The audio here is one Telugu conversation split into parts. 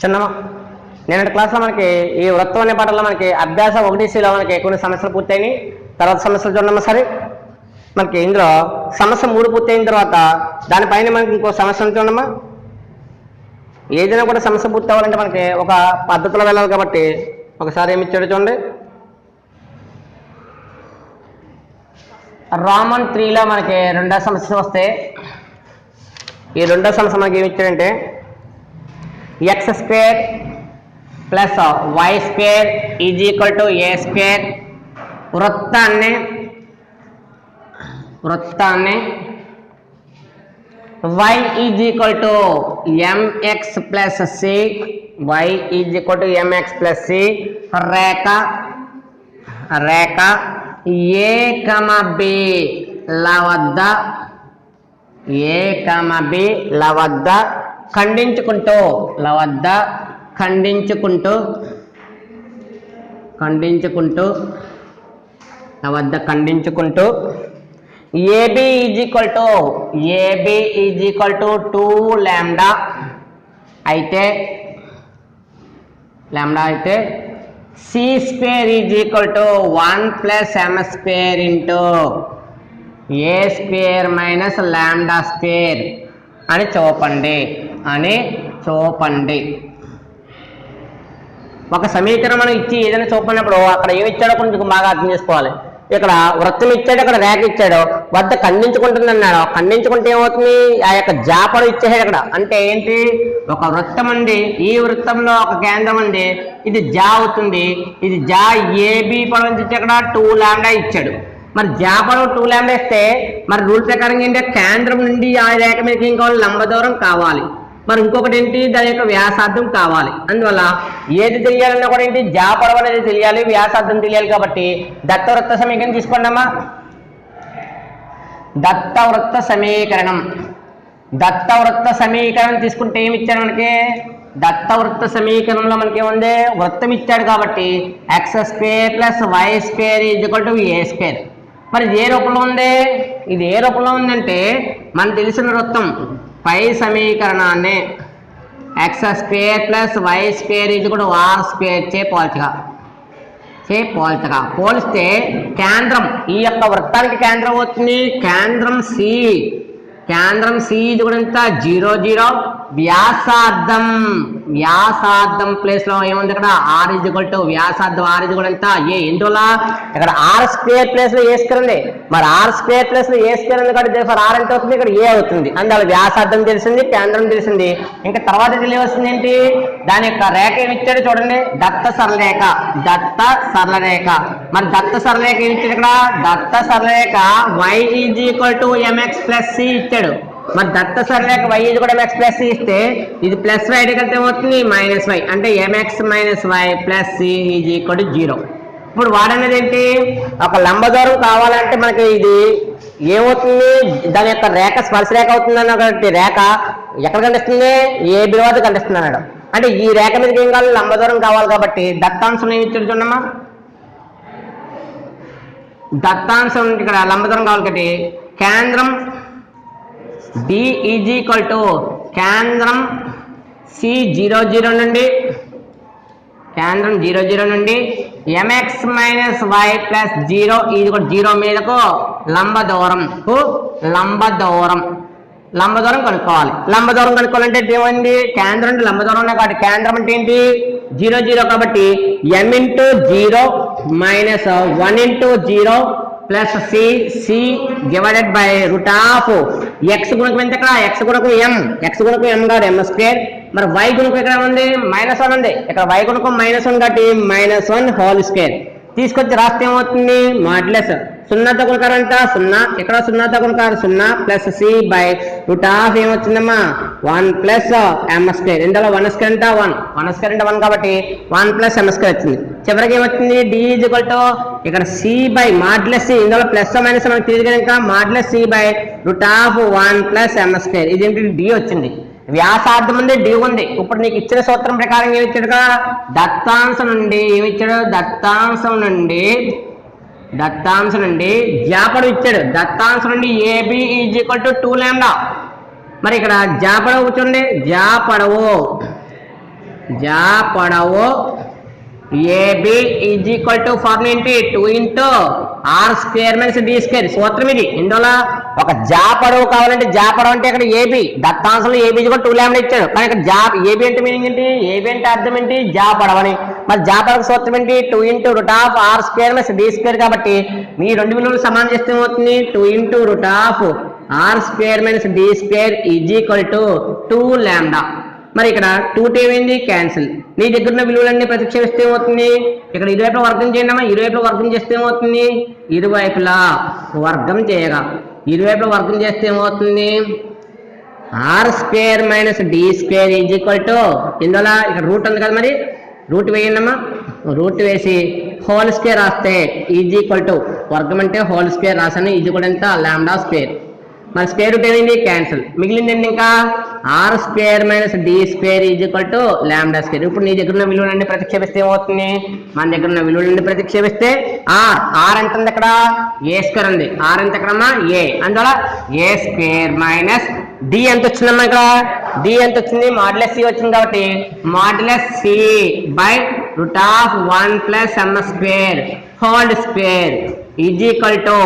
చిన్నమా నేటి క్లాస్లో మనకి ఈ వృత్తం అనే పాటల్లో మనకి అభ్యాసం 1Cలో మనకి కొన్ని సమస్యలు పూర్తయినాయి. తర్వాత సమస్యలు చూడమ్మా. సరే, మనకి ఇందులో సమస్య 3 పూర్తయిన తర్వాత దానిపైన మనకి ఇంకో సమస్య చూడమ్మా. ఏదైనా కూడా సమస్య పూర్తి అవ్వాలంటే మనకి ఒక పద్ధతిలో వెళ్ళాలి కాబట్టి ఒకసారి ఏమి ఇచ్చాడు చూడండి. రోమన్ 3లో మనకి రెండో సమస్య వస్తే ఈ రెండో సమస్య మనకి ఏమి ఇచ్చాడంటే x² plus y² is equal to a² వృత్తాన్ని y is equal to mx plus c y is equal to mx plus c రేఖ a, b ల వద్ద ఖండించుకుంటూ AB is equal to 2 lambda అయితే c² is equal to 1 plus m² into a² minus λ² అని చూపండి. ఒక సమీకరణం ఇచ్చి ఏదైనా చూపనప్పుడు అక్కడ ఏమి ఇచ్చాడో కొంచెం బాగా అర్థం చేసుకోవాలి. ఇక్కడ వృత్తం ఇచ్చాడు, ఇక్కడ రేఖ ఇచ్చాడు, వద్ద ఖండించుకుంటుంది అన్నాడు. ఖండించుకుంటే ఏమవుతుంది, ఆ యొక్క జాపడు ఇచ్చేసాడు ఇక్కడ. అంటే ఏంటి, ఒక వృత్తం ఉంది, ఈ వృత్తంలో ఒక కేంద్రం ఉంది, ఇది జా అవుతుంది. ఇది జా AB పొడవు ఇచ్చి ఇక్కడ 2 లాంబ్డా ఇచ్చాడు. మరి జాపడు 2 లాంబ్డా ఇస్తే మరి రూల్ ప్రకారం ఏంటంటే కేంద్రం నుండి ఆ రేఖ మీదకి ఏం కావాలి, లంబ దూరం కావాలి. మరి ఇంకొకటి ఏంటి, దాని యొక్క వ్యాసార్థం కావాలి. అందువల్ల ఏది తెలియాలన్నా కూడా ఏంటి, జాపడం అనేది తెలియాలి, వ్యాసార్థం తెలియాలి. కాబట్టి దత్తవృత్త సమీకరణం తీసుకోండి అమ్మా. దత్తవృత్త సమీకరణం తీసుకుంటే ఏమి ఇచ్చాడు మనకి, దత్తవృత్త సమీకరణంలో మనకి ఏముంది, వృత్తం ఇచ్చాడు కాబట్టి x² plus y² is equal to a². మరి ఏ రూపంలో ఉంది, ఇది ఏ రూపంలో ఉందంటే మనకు తెలిసిన వృత్తం పై సమీకరణాన్ని x² plus y² is equal to r² చే పోల్చితే కేంద్రం, ఈ యొక్క వృత్తానికి కేంద్రం అవుతుంది కేంద్రం C ఇది కూడా ఎంత 0 0. వ్యాసార్థం ప్లేస్ లో ఏముంది, ఇక్కడ r ఈజ్ ఈక్వల్ టు వ్యాసార్థం r ఈజ్ కూడా ఎంత a. ఎందువల్ల ఇక్కడ r² ప్లేస్ లో a² ఉంది. మరి r² ప్లేస్ లో a² ఉంది కాబట్టి r ఎంత అవుతుంది, ఇక్కడ a అవుతుంది. అందువల్ల వ్యాసార్థం తెలిసింది, కేంద్రం తెలిసింది. ఇంకా తర్వాత తెలియవలసింది ఏంటి, దాని యొక్క రేఖ ఏమి ఇచ్చాడు చూడండి, దత్త సరళరేఖ. మరి దత్త సరళరేఖ ఏమి ఇచ్చాడు, ఇక్కడ దత్త సరళరేఖ y is equal to mx plus c ఇచ్చాడు. మరి దత్త సరళరేఖ y ఇది కూడా mx ప్లస్ c ఇస్తే ఇది ప్లస్ y కలిపితే ఏమవుతుంది, మైనస్ y. అంటే mx minus y plus c is equal to 0. ఇప్పుడు వాడనేది ఏంటి, ఒక లంబ దూరం కావాలంటే మనకి ఇది ఏమవుతుంది, దాని యొక్క రేఖ స్పర్శరేఖ అవుతుంది అన్నటువంటి రేఖ ఎక్కడ కనిపిస్తుంది, AB వద్ద కనిపిస్తుంది అన్నాడు. అంటే ఈ రేఖ మీదకి ఏం కావాలి, లంబ దూరం కావాలి. కాబట్టి దత్తాంశం ఏమి ఇచ్చాడు చూడమ్మా. దత్తాంశం ఇక్కడ లంబ దూరం కావాలి కాబట్టి కేంద్రం D ఈజ్ ఈక్వల్ టు కేంద్రం C00 నుండి mx మైనస్ y ప్లస్ 0 ఇది కూడా 0 మీదకు లంబ దూరం కనుక్కోవాలి. లంబ దూరం కనుక్కోవాలంటే ఏమైంది, కేంద్రం అంటే లంబ దూరం కాబట్టి కేంద్రం అంటే ఏంటి 0 0 కాబట్టి m into 0 minus 1 into 0 plus c divided by root of x గుణకం ఎంత, ఇక్కడ x గుణకం m కాదు m². మరి y గుణకం ఇక్కడ ఉంది -1 ఉంది, ఇక్కడ y గుణకం -1 కాబట్టి -1² తీసుకొచ్చి రాస్తే ఏమవుతుంది, మాడ్యులస్ 0తో గుణకారం అంట 0, ఇక్కడ 0తో గుణకారం 0 plus c by root of ఏమొచ్చిందమ్మా 1 ప్లస్ m². ఇందులో 1² అంటే 1 కాబట్టి 1 ప్లస్ m² వచ్చింది. చివరికి ఏమొచ్చింది, d ఈజ్ ఈక్వల్ టు ఇక్కడ c బై మాడ్యులస్ c, ఇందులో ప్లస్ మైనస్ మనకు తెలియదు కనుక modulus c by root of 1 plus m². ఇదేంటి d వచ్చింది. వ్యాసార్థం ఉంది, d ఉంది. ఇప్పుడు నీకు ఇచ్చిన సూత్రం ప్రకారం ఏమి ఇచ్చాడు, దత్తాంశం నుండి ఏమి ఇచ్చాడు, దత్తాంశం నుండి జాపడు ఇచ్చాడు. దత్తాంశం నుండి AB is equal to 2 lambda. మరి ఇక్కడ జాపడవు కూర్చోండి, జాపడవు జా పొడవు AB is equal to formula ఏంటి 2 into R square minus D square సూత్రం ఇది. ఇందులో ఒక జా పొడవు కావాలంటే జా పొడవు అంటే ఇక్కడ ఏబి దత్తాంశంలో ఏబీ కూడా 2 లాంబ్డా ఇచ్చాడు. కానీ ఇక్కడ జా ఏబి అంటే మీనింగ్ ఏంటి? ఏబి అంటే అర్థం ఏంటి? జా పొడవు అని. మరి జా పొడవు సూత్రం ఏంటి? 2 into root of R square minus D square. కాబట్టి మీ రెండు విలువలు సమానం చేస్తే ఏమవుతుంది? 2 into root of R square minus D square is equal to 2 lambda. మరి ఇక్కడ 2 ఏమైంది? క్యాన్సిల్. నీ దగ్గర ఉన్న విలువలన్నీ ప్రతిక్షేపిస్తే ఏమవుతుంది? ఇక్కడ ఇరువైపులా వర్గం చేయండి అమ్మా. ఇరువైపులా వర్గం చేస్తే ఏమవుతుంది? ఇరువైపులా వర్గం చేయగా ఇరువైపులా వర్గం చేస్తే ఏమవుతుంది? R square minus D square is equal to ఇందులో ఇక్కడ రూట్ ఉంది కదా, మరి రూట్ వేయండి అమ్మా. రూట్ వేసి హోల్ స్క్వేర్ రాస్తే ఈజ్ ఈక్వల్ టు వర్గం అంటే హోల్ స్క్వేర్ రాసాను ఈజ్ ఈక్వల్ ఎంత? Lambda square. మరి స్క్వేర్ రూట్ ఏమైంది? క్యాన్సిల్. మిగిలింది ఏంటి? ఇంకా R square minus D square is equal to lambda square. ఇప్పుడు నీ దగ్గర ఉన్న విలువలన్నీ ప్రతిక్షేపిస్తే ఏమవుతుంది? మన దగ్గర ఉన్న విలువలన్నీ ప్రతిక్షేపిస్తే ఆర్ ఎంత ఉంది? ఇక్కడ ఏ స్క్వేర్ ఉంది. ఆర్ ఎంత ఎక్కడమ్మా? ఏ. అందువల్ల ఏ స్క్వేర్ మైనస్ డి ఎంత వచ్చిందమ్మా? ఇక్కడ డి ఎంత వచ్చింది? మాడ్యులస్ సి వచ్చింది. కాబట్టి modulus C by root of 1 plus M square whole square is equal to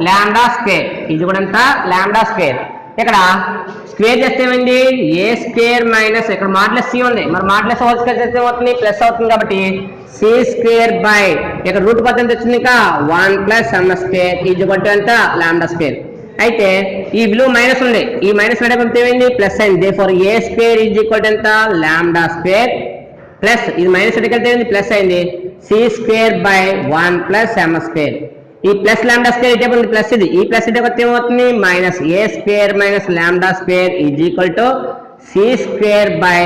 lambda square. ఇది కూడా ఎంత? Lambda square. ఇక్కడ స్క్వేర్ చేస్తే ఏమైంది? ఏ స్క్వేర్ మైనస్ ఇక్కడ మాడ్యులస్ సి ఉంది, మరి మాడ్యులస్ హోల్ స్క్వేర్ చేస్తే ఏమవుతుంది? ప్లస్ అవుతుంది. కాబట్టి సి స్క్వేర్ బై ఇక్కడ రూట్ పద్ధతి ఎంత వచ్చింది? ఇంకా 1 plus M square is equal to ఎంత? Lambda square. అయితే ఈ విలువ మైనస్ ఉంది, ఈ మైనస్ నడపడితే ఏమైంది? ప్లస్ అయింది. Therefore A square is equal to ఎంత? లాంబ్డా స్క్వేర్ ప్లస్ ఇది మైనస్ ఎక్కడికి అయింది? ప్లస్ అయింది. C square by 1 plus M square. ఈ ప్లస్ లాంబ్డా స్క్వేర్ ఇటే ఉంది ప్లస్ ఇది, ఈ ప్లస్ ఇటే కొత్త ఏమవుతుంది? Minus A square minus lambda square is equal to C square by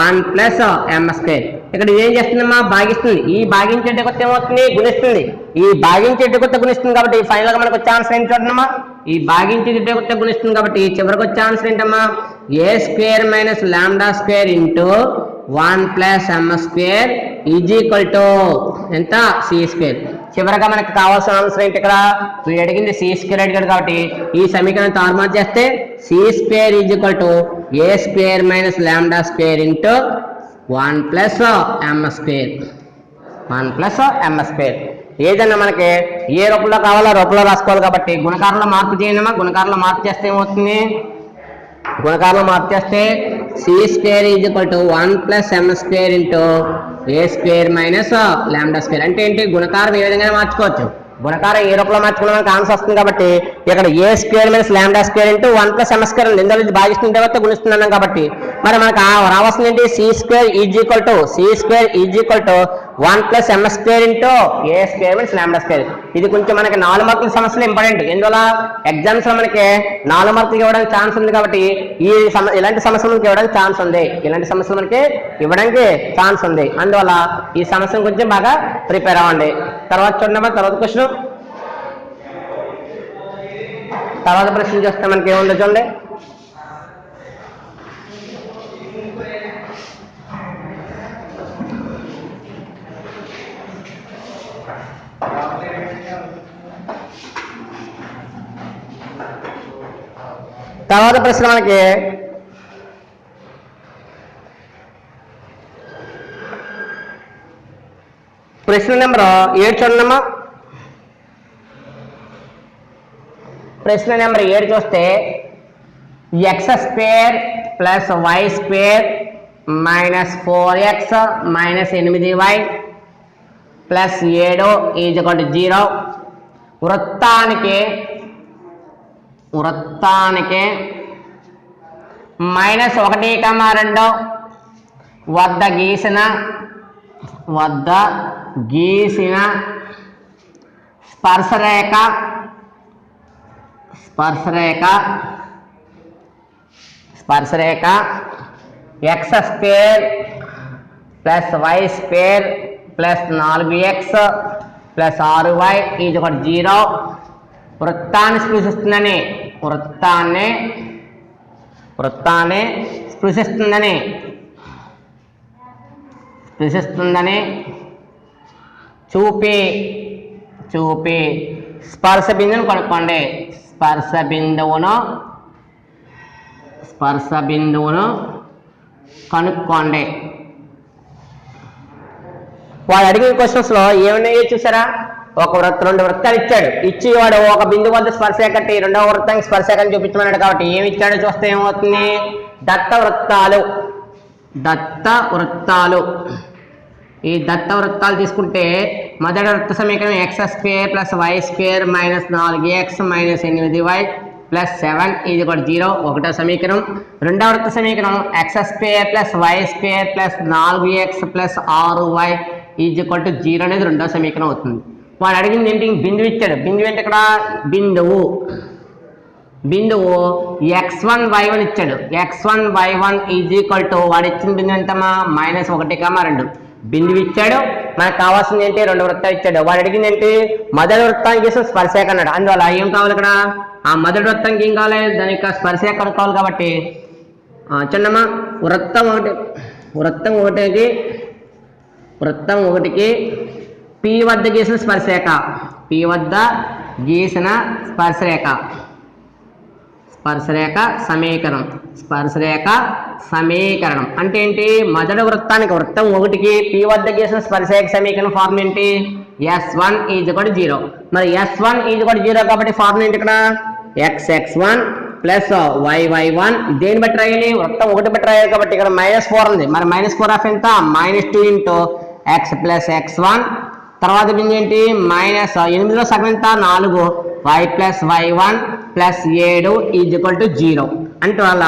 1 plus M square. ఇక్కడ ఇదేం చేస్తుందమ్మా? భాగిస్తుంది. ఈ భాగించేట కొత్త ఏమవుతుంది? గుణిస్తుంది. ఈ భాగించేట కొత్త గుణిస్తుంది. కాబట్టి ఫైనల్ గా మనకు వచ్చే ఆన్సర్ ఏంటి చూడమ్మా? ఈ భాగించేట కొత్త గుణిస్తుంది. కాబట్టి చివరికి వచ్చే ఆన్సర్ ఏంటమ్మా? A square minus lambda square into 1 plus M square is equal to ఎంత? C square. చివరగా మనకు కావాల్సిన ఆన్సర్ ఏంటి? ఇక్కడ వీడు అడిగింది సి స్క్వేర్ అడిగాడు. కాబట్టి ఈ సమీకరణం తారుమారు చేస్తే C square is equal to A square minus lambda square into 1 plus M square. 1 plus M square. ఏదైనా మనకి ఏ రూపంలో కావాలో రూపంలో రాసుకోవాలి. కాబట్టి గుణకారంలో మార్పు చేయండి. గుణకారంలో మార్పు చేస్తే ఏమవుతుంది? గుణకారంలో మార్పు చేస్తే C square is equal to 1 plus M square into A square minus lambda square. అంటే ఏంటి? గుణకారం ఏ విధంగా మార్చుకోవచ్చు. గుణకారం ఏ రూపంలో మార్చుకున్నా మనకు ఆన్సర్ వస్తుంది. కాబట్టి ఇక్కడ A square minus lambda square into 1 plus M square ఉంది. ఇందులో భాగిస్తున్న తర్వాత గుణిస్తున్నాం. కాబట్టి మరి మనకు రావాల్సింది ఏంటి? C square is equal to 1 plus M square into A square minus lambda square. ఇది కొంచెం మనకి 4 మార్కుల సమస్యలు ఇంపార్టెంట్. ఎందువల్ల ఎగ్జామ్స్ లో మనకి 4 మార్కులు ఇవ్వడానికి ఛాన్స్ ఉంది. కాబట్టి ఇలాంటి సమస్యలు మనకి ఇవ్వడానికి ఛాన్స్ ఉంది. ఇలాంటి సమస్యలు మనకి ఇవ్వడానికి ఛాన్స్ ఉంది. అందువల్ల ఈ సమస్యను కొంచెం బాగా ప్రిపేర్ అవ్వండి. తర్వాత చూడండి, తర్వాత క్వశ్చన్, తర్వాత ప్రశ్న చూస్తే మనకి ఏముందో చూడండి. తర్వాత ప్రశ్న మనకి ప్రశ్న నెంబర్ 7 చూడమ్మా. ప్రశ్న నెంబర్ 7 చూస్తే x square plus y square minus 4x minus 8y plus 7 is equal to 0. వృత్తానికి మైనస్ 1,2 వద్ద గీసిన స్పర్శరేఖ x square plus y square plus 4x plus 6y is equal to 0. వృత్తాన్ని స్పృశిస్తుందని చూపి స్పర్శ బిందువును కనుక్కోండి. స్పర్శ బిందువును కనుక్కోండి. వాడు అడిగిన క్వశ్చన్స్ లో ఏమన్నాయో చూసారా, రెండు వృత్తాలు ఇచ్చాడు, ఇచ్చి వాడు ఒక బిందు వద్ద స్పర్శ కట్టి రెండవ వృత్తానికి స్పర్శ కట్టి చూపించమన్నాడు. కాబట్టి ఏమి ఇచ్చాడో చూస్తే ఏమవుతుంది, దత్త వృత్తాలు. ఈ దత్త వృత్తాలు తీసుకుంటే మొదటి వృత్త సమీకరణం x² + y² - 4x - 8y + 7 = 0 ఒకటో సమీకరణం. రెండవ వృత్త సమీకరణం x² + y² + 4x + 6y = 0 అనేది రెండో సమీకరణం అవుతుంది. వాడు అడిగింది ఏంటి, బిందువు ఇచ్చాడు. బిందువు ఏంటి ఇక్కడ, బిందువు x1 y1 ఇచ్చాడు. x1 y1 = వాడు ఇచ్చిన బిందువు ఎంతమా, -1, 2. బిందువు ఇచ్చాడు, మనకు కావాల్సింది ఏంటి, రెండు వృత్తాలు ఇచ్చాడు. వాడు అడిగింది ఏంటి, మొదటి వృత్తానికి చేసిన స్పర్శేఖ అన్నాడు. అందువల్ల ఏం కావాలి ఇక్కడ, ఆ మొదటి వృత్తానికి ఏం కావాలి, దాని యొక్క స్పర్శేఖ కనుక్కోవాలి. కాబట్టి చిన్నమ్మా వృత్తం ఒకటికి P వద్ద గీసిన స్పర్శరేఖ, స్పర్శరేఖ సమీకరణం అంటే ఏంటి, మొదటి వృత్తం ఒకటికి P వద్ద గీసిన స్పర్శరేఖ సమీకరణం ఫార్మ్ ఏంటి, S1 = 0. మరి S1 = 0 కాబట్టి ఫార్మ్ ఏంటి ఇక్కడ, xx1 + yy1. దేని బట్టి రాయాలి, వృత్తం ఒకటి బట్టి రాయాలి. కాబట్టి ఇక్కడ -4 ఉంది. మరి -4 ఎంత, -2 × x + x1. తర్వాత బిందు ఏంటి, -8లో సగం ఎంత, 4 y + y1 + 7 = 0. అంటే వల్ల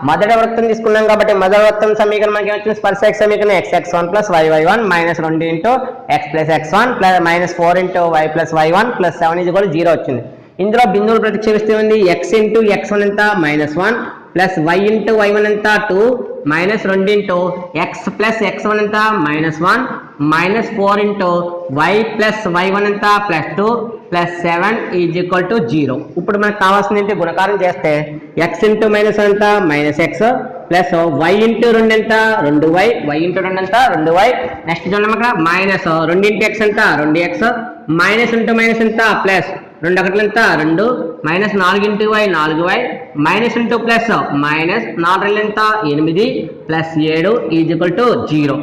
మొదటి వృత్తం తీసుకున్నాం కాబట్టి మొదటి వృత్తం సమీకరణం మనకి ఏమొచ్చింది, స్పర్శరేఖ సమీకరణం xx1 + yy1 -2 × x + x1 -4 × y + y1 + 7 = 0 వచ్చింది. ఇందులో బిందువులు ప్రతిక్షేపిస్తే ఉంది, x × x1 ఎంత, -1 + y × y1 ఎంత, 2 -2 × x + x1 ఎంత, -1 -4 × y + y1 ఎంత, +2 + 7 = 0. ఇప్పుడు మనకు కావాల్సింది ఏంటి, గుణకారం చేస్తే x × -1 ఎంత, -x + y × 2 ఎంత, 2y, y × 2 ఎంత, 2y. నెక్స్ట్ చూడండి ఇక్కడ -2 × x ఎంత, 2x, -* ఎంత, +2 1 ఎంత, 2 -4 × y, 4y, -2 + -4 ఎంత, 8 + 7 = 0.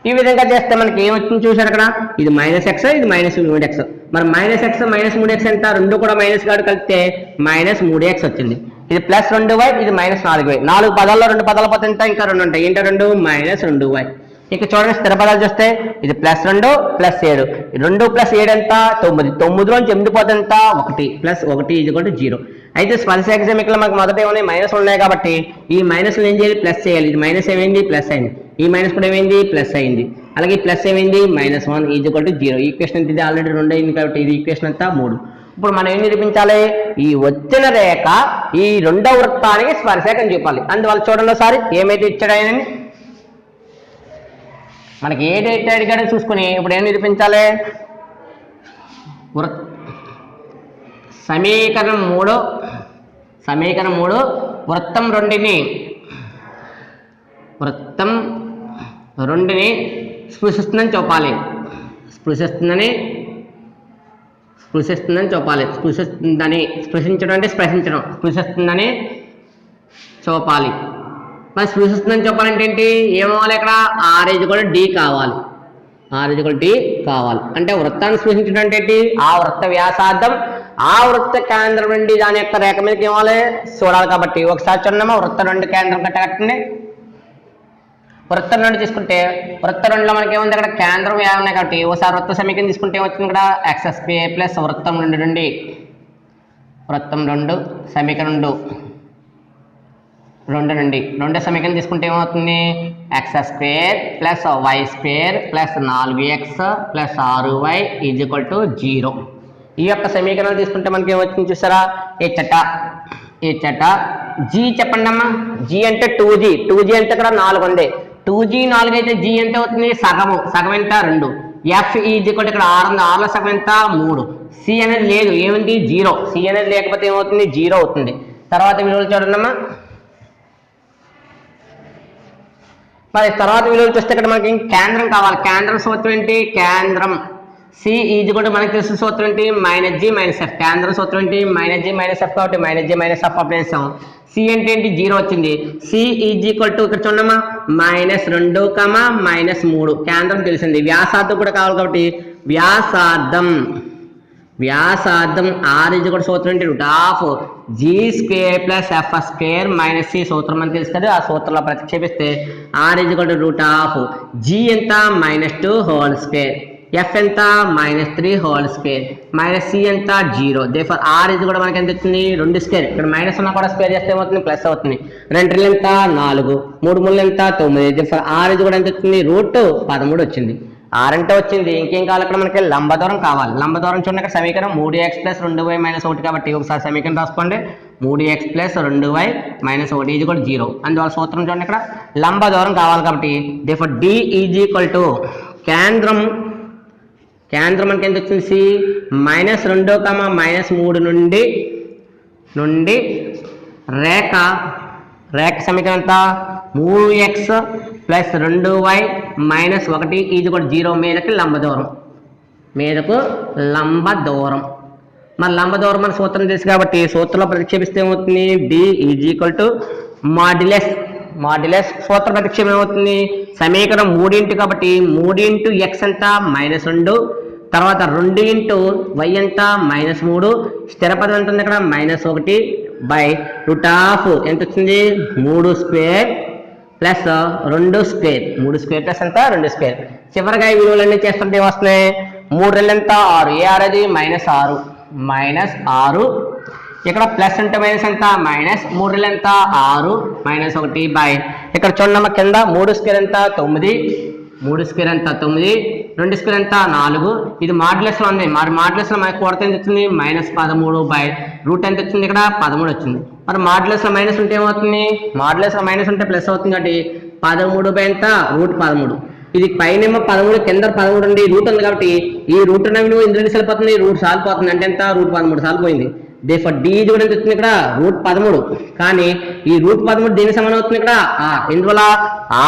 ఈ విధంగా చేస్తే మనకి ఏమొచ్చింది చూసారు అక్కడ, ఇది -x, ఇది -3x. మరి -x -3x ఎంత, రెండు కూడా మైనస్ గాడు కలిపితే -3x వచ్చింది. ఇది +2y, ఇది -4y. 4 పదాల్లో 2 పదాల పోతే ఎంత, ఇంకా 2 ఉంటాయి. ఏంటో 2 -2y. ఇక చూడండి స్థిర పదాలు చూస్తే ఇది +2 + 7, 2 + 7 ఎంత, 9. 9లోంచి 8 పోతే ఎంత, 1 + 1 = 0. అయితే స్పర్శరేఖ సమీకరణంలో మనకు మొదట ఏమైనా మైనస్ ఉన్నాయి కాబట్టి ఈ మైనస్లు ఏం చేయాలి, ప్లస్ చేయాలి. ఇది మైనస్ ఏమైంది, ప్లస్ అయింది. ఈ మైనస్ కూడా ఏమైంది, ప్లస్ అయింది. అలాగే ప్లస్ ఏమైంది, -1 = 0. ఈక్వేషన్ ఇది ఆల్రెడీ 2 అయింది కాబట్టి ఇది ఈక్వేషన్ అంతా 3. ఇప్పుడు మనం ఏం నిరూపించాలి, ఈ వచ్చిన రేఖ ఈ రెండో వృత్తానికి స్పర్శరేఖ అని చెప్పాలి. అందువల్ల చూడండి ఒకసారి ఏమైతే ఇచ్చాడని మనకి ఏ డేట్ అడిగాడో చూసుకుని ఇప్పుడు ఏం నిరూపించాలి, సమీకరణం 3 వృత్తం 2ని స్పృశిస్తుందని చెప్పాలి. స్పృశిస్తుందని చెప్పాలి. స్పృశించడం అంటే స్పృశించడం, స్పృశిస్తుందని చూపాలి. మరి స్పృశిస్తుందని చెప్పాలంటే ఏంటి, ఏమవ్వాలి ఇక్కడ, R = D కావాలి. R = D కావాలి అంటే వృత్తాన్ని స్పృశించడం అంటే ఏంటి, ఆ వృత్త వ్యాసార్థం ఆ వృత్త కేంద్రం నుండి దాని యొక్క రేఖ మీదకి ఏమవ్వాలి, చూడాలి. కాబట్టి ఒకసారి చూడమ్మా, వృత్త 2 కేంద్రం కట్టండి. వృత్త 2 తీసుకుంటే వృత్త 2లో మనకి ఏముంది, అక్కడ కేంద్రం ఉన్నాయి కాబట్టి ఒకసారి వృత్త సమీకరణ తీసుకుంటే వచ్చింది ఇక్కడ x² + వృత్తం 2 నుండి వృత్తం 2 సమీకరణం 2 నుండి రెండో సమీకరణ తీసుకుంటే ఏమవుతుంది, x² + y² + 4x + 6y = 0. ఈ యొక్క సమీకరణాలు తీసుకుంటే మనకి ఏమవుతుంది చూసారా, ఇచ్చట g చెప్పండి అమ్మా. g అంటే 2g అంటే ఇక్కడ 4 ఉంది. 2g 4 అయితే g ఎంత అవుతుంది, సగం ఎంత, 2. f ఇక్కడ 6 ఉంది, 6లో సగం ఎంత, 3. c అనేది లేదు, ఏముంది, 0. c అనేది లేకపోతే ఏమవుతుంది, 0 అవుతుంది. తర్వాత విలువలు చూడండమ్మా. మరి తర్వాత విలువలు చూస్తే ఇక్కడ మనకి కేంద్రం కావాలి. కేంద్రం సూత్రం ఏంటి, కేంద్రం సి ఈజ్ కూడా మనకి తెలిసిన సూత్రం ఏంటి మైనస్ జీ మైనస్ ఎఫ్ కేంద్రం సూత్రం ఏంటి మైనస్ జీ మైనస్ ఎఫ్ కాబట్టి minus G minus F apply చేస్తాం సి అంటే ఏంటి 0 వచ్చింది సి ఈజ్ ఈక్వల్ టు ఇక్కడ చూడమ్మా -2, -3 కేంద్రం తెలిసింది వ్యాసార్థం కూడా కావాలి కాబట్టి వ్యాసార్థం ఆర్ ఈజ్ కూడా సూత్రం ఏంటి √G² + F² - C సూత్రం అని తెలుసు కదా ఆ సూత్రంలో ప్రతిక్షేపిస్తే ఆర్ ఈజ్ కూడా √G ఎంత -2² ఎఫ్ ఎంత -3² C ఎంత 0 దేర్ఫోర్ ఆర్ ఇది కూడా మనకి ఎంత వచ్చింది 2² ఇక్కడ మైనస్ ఉన్న కూడా స్క్వేర్ చేస్తే ఏమవుతుంది ప్లస్ అవుతుంది 2 ఎంత 4 3 3 ఎంత 9 దేర్ఫోర్ ఆర్ ఇది కూడా ఎంత వచ్చింది √13 వచ్చింది ఆర్ అంటే వచ్చింది ఇంకేం కావాలి ఇక్కడ మనకి లంబ దూరం కావాలి లంబ దూరం చూడండి ఇక్కడ సమీకరణం 3x + 2y - 1 కాబట్టి ఒకసారి సమీకరణం రాసుకోండి 3x + 2y - 1 ఇది కూడా 0 అందువల్ల సూత్రం చూడండి ఇక్కడ లంబ దూరం కావాలి కాబట్టి therefore D is equal to కేంద్రం మనకి ఎంత వచ్చింది సి -2, -3 నుండి రేఖ సమీకరణం ఎంత 3x + 2y - 1 ఇది కూడా 0 మీదకు లంబ దూరం మరి లంబ దూరం మన సూత్రం తెలుసు కాబట్టి సూత్రంలో ప్రతిక్షేపిస్తే ఏమవుతుంది D is equal to modulus సూత్ర ప్రతిక్షేపం ఏమవుతుంది సమీకరణం 3 కాబట్టి 3 × x ఎంత -2 తర్వాత 2 × y ఎంత -3 స్థిర పదం ఎంత ఉంది ఇక్కడ -1 బై √, ఎంత వచ్చింది 3² ప్లస్ 2² 3² ప్లస్ ఎంత 2². చివరిగా ఈ విలువలన్నీ చేస్తుంటే వస్తున్నాయి 3 ఎంత 6, ఏ 6 అది -6 ఇక్కడ ప్లస్ అంటే మైనస్ ఎంత -3 ఎంత 6 -1 బై ఇక్కడ చూడమ్మా కింద 3² ఎంత 9, 3² ఎంత 9, 2² ఎంత 4. ఇది మాడ్యులస్ లో ఉంది, మరి మాడ్యులస్ లో మనకి కొరత ఎంత వచ్చింది -13 బై రూట్ ఎంత వచ్చింది ఇక్కడ 13 వచ్చింది. మరి మాడ్యులస్ లో మైనస్ ఉంటే ఏమవుతుంది, మాడ్యులస్ లో మైనస్ ఉంటే ప్లస్ అవుతుంది కాబట్టి 13 బై ఎంత √13. ఇది పైన 13 కింద 13 ఉండి రూట్ ఉంది కాబట్టి ఈ రూట్ విలువ ఇందులో సరిపోతుంది, రూట్ సార్లు పోతుంది అంటే ఎంత √13 సార్లు పోయింది. దేర్ఫోర్ D కూడా ఎంత వచ్చింది ఇక్కడ √13. కానీ ఈ √13 దీనికి సమానం అవుతుంది ఇక్కడ ఇందువల్ల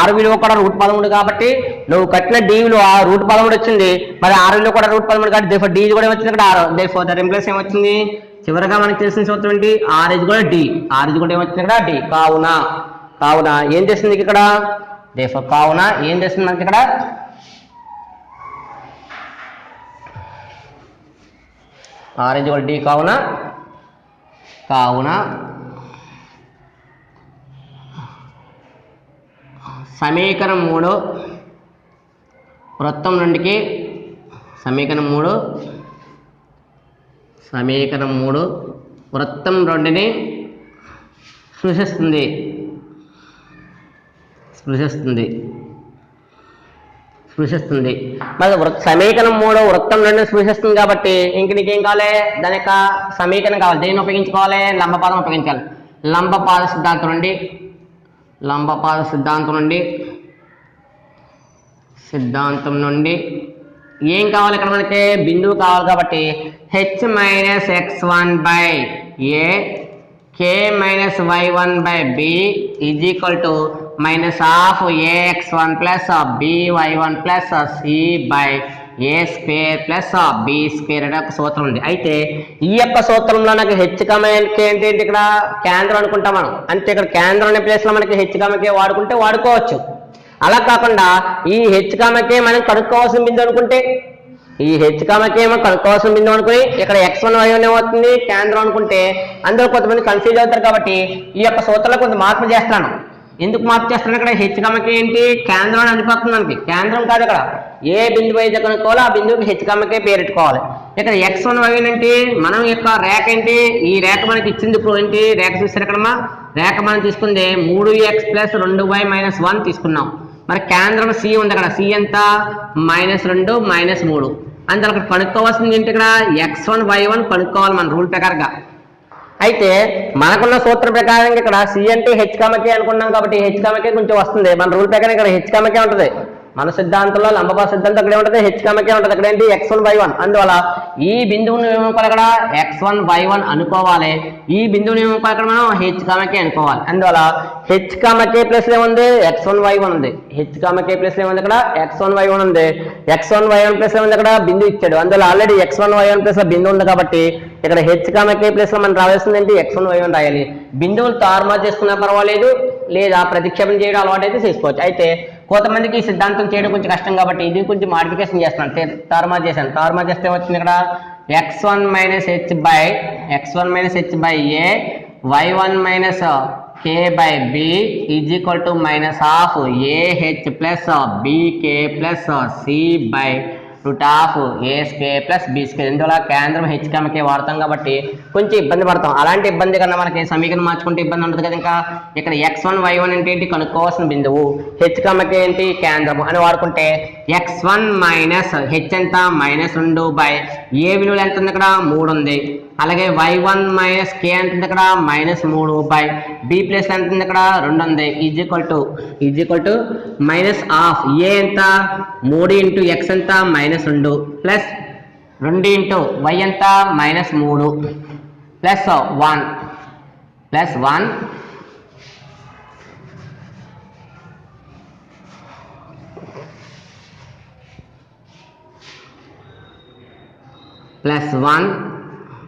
R విలువ కూడా √13 కాబట్టి నువ్వు కట్టిన D విలువ √13 వచ్చింది, మరి R విలువ కూడా √13 కాబట్టి దేర్ఫోర్ D కూడా వచ్చింది ఇక్కడ R. దేర్ఫోర్ ద రింప్లేస్ ఏమొచ్చింది చివరగా మనకి తెలిసిన సూత్రం ఏంటి R ఇది కూడా D, R ఇది కూడా ఏమొచ్చింది ఇక్కడ D. కావున ఏం చేస్తుంది ఇక్కడ దేర్ఫోర్ కావున ఏం చేస్తుంది మనకి ఇక్కడ R ఇది కూడా D. కావున సమీకరణం 3 వృత్తం 2కి సమీకరణం 3 వృత్తం 2ని సృష్టిస్తుంది. మరి సమీకరణం 3 వృత్తం 2 సృష్టిస్తుంది కాబట్టి ఇంక నీకేం కావాలి, దాని యొక్క సమీకరణం కావాలి. దేన్ని ఉపయోగించుకోవాలి, లంబపాదం ఉపయోగించాలి. లంబపాద సిద్ధాంతం నుండి ఏం కావాలి ఇక్కడ మనకి బిందువు కావాలి కాబట్టి h - x1 by a k - y1 by b is equal to -ax1 plus by1 plus c by a² plus b² అనే ఒక సూత్రం ఉంది. అయితే ఈ యొక్క సూత్రంలో నాకు h, k ఏంటి ఇక్కడ కేంద్రం అనుకుంటాం మనం, అంటే ఇక్కడ కేంద్రం అనే ప్లేస్ లో మనకి h, k వాడుకోవచ్చు. అలా కాకుండా ఈ h, k మనం కనుక్కోవాల్సిన బిందు అనుకుంటే ఈ h, k మనం కనుక్కోవాల్సిన బిందు అనుకుని ఇక్కడ x1 y1 ఏమవుతుంది కేంద్రం అనుకుంటే అందులో కొంతమంది కన్ఫ్యూజ్ అవుతారు. కాబట్టి ఈ యొక్క సూత్రంలో కొంత మార్పు చేస్తాను. ఎందుకు మార్పు చేస్తాను, ఇక్కడ h, k ఏంటి కేంద్రం అని అనిపిస్తుంది మనకి, కేంద్రం కాదు. ఇక్కడ ఏ బిందువు అయితే కనుక్కోవాలో ఆ బిందువుకి h, k పేరెట్టుకోవాలి. ఇక్కడ x1 y1 ఏంటి మనం యొక్క రేఖ ఏంటి, ఈ రేఖ మనకి ఇచ్చింది ఇప్పుడు ఏంటి రేఖ చూస్తారు ఇక్కడమ్మా, రేఖ మనం తీసుకుంది 3x + 2y - 1 తీసుకున్నాం. మరి కేంద్రం C ఉంది, అక్కడ C ఎంత -2 -3. అందులో అక్కడ కనుక్కోవాల్సింది ఏంటి ఇక్కడ x1 y1 కనుక్కోవాలి మన రూల్ ప్రకారంగా. అయితే మనకున్న సూత్రం ప్రకారం ఇక్కడ C అంటే h, k అనుకున్నాం కాబట్టి h, k కొంచెం వస్తుంది మన రూల్ ప్రకారం ఇక్కడ h, k ఉంటుంది. మన సిద్ధాంతంలో లంబకోణ సిద్ధాంతం అక్కడ ఉంటుంది, హెచ్ కామకే ఉంటుంది. అక్కడ ఏంటి x1 y1. అందువల్ల ఈ బిందువుని ఏమనుకోవాలి, అక్కడ x1 y1 అనుకోవాలి. ఈ బిందువుని ఏమనుకోవాలి, అక్కడ మనం హెచ్ కామకే అనుకోవాలి. అందువల్ల హెచ్ కామకే ప్లస్ ఏముంది, x1 y1 ఉంది. హెచ్ కామకే ప్లస్ ఏముంది, అక్కడ x1 y1 ఉంది. x1 y1 ప్లస్ ఏముంది, అక్కడ బిందువు ఇచ్చాడు. అందువల్ల ఆల్రెడీ x1 y1 ప్లస్ బిందువు ఉంది కాబట్టి ఇక్కడ హెచ్ కామకే ప్లస్ లో మనం రావాల్సింది ఏంటి, x1 y1 రాయాలి. బిందువులు తారుమారు చేసుకున్నా పర్వాలేదు, లేదా ప్రతిక్షేపణ చేయడం అలవాటు అయితే చేసుకోవచ్చు. అయితే కొంతమందికి ఈ సిద్ధాంతం చేయడం కొంచెం కష్టం కాబట్టి ఇది కొంచెం మాడిఫికేషన్ చేస్తున్నాను, తారుమారు చేశాను. తారుమారు చేస్తే వచ్చింది ఇక్కడ x1 - h by a y1 - k by b is equal to minus of ah plus bk plus c by root of A square plus B square. ఇందువల్ల కేంద్రం హెచ్ కామకే వాడతాం కాబట్టి కొంచెం ఇబ్బంది పడతాం. అలాంటి ఇబ్బంది కన్నా మనకి సమీకరణం మార్చుకుంటే ఇబ్బంది ఉంటుంది కదా. ఇంకా ఇక్కడ x1 y1 అంటే ఏంటి, కనుక్కోవాల్సిన బిందువు. హెచ్ కామకే ఏంటి, కేంద్రము అని వాడుకుంటే x1 మైనస్ హెచ్ ఎంత -2 బై ఏ విలువలు ఎంత ఉంది, ఇక్కడ 3 ఉంది. అలాగే y1 మైనస్ కే ఎంత ఉంది, ఇక్కడ -3 బై బి ప్లస్ ఎంత ఉంది, ఇక్కడ 2 ఉంది. Is equal to minus of a ఎంత 3 ఇంటూ ఎక్స్ ఎంత -2 ప్లస్ 2 ఇంటూ వై ఎంత -3 plus 1 plus 1 plus 1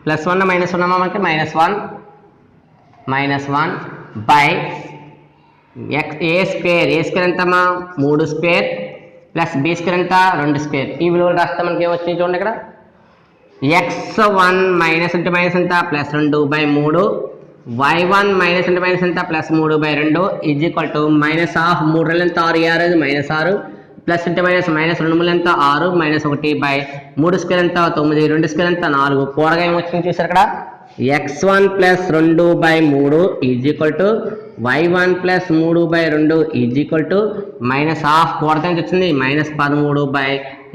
plus 1 minus ఉన్నామా మనకి -1 బై ఎక్స్ ఏ స్క్వేర్ ఎంతమ్మా 3 స్క్వేర్ ప్లస్ బి స్క్వేర్ ఎంత 2 స్క్వేర్. ఈ విలువలు రాస్తే మనకి ఏమొచ్చింది చూడండి, ఇక్కడ x1 మైనస్ అంటే మైనస్ ఎంత +2 బై 3 y1 మైనస్ అంటే మైనస్ ఎంత +3 by 2 is equal to minus of 3 ఎంత 6 -6 ప్లస్ అంటే మైనస్ -2 3 ఎంత 6 -1 బై 3 స్క్వేర్ ఎంత 9 2 స్క్వేర్ ఎంత 4. కూడగా ఏమొచ్చింది చూసారు, ఇక్కడ x1 plus 2 by 3 is equal to y1 plus 3 by 2 is equal to minus half కూడత ఎంత వచ్చింది -13 బై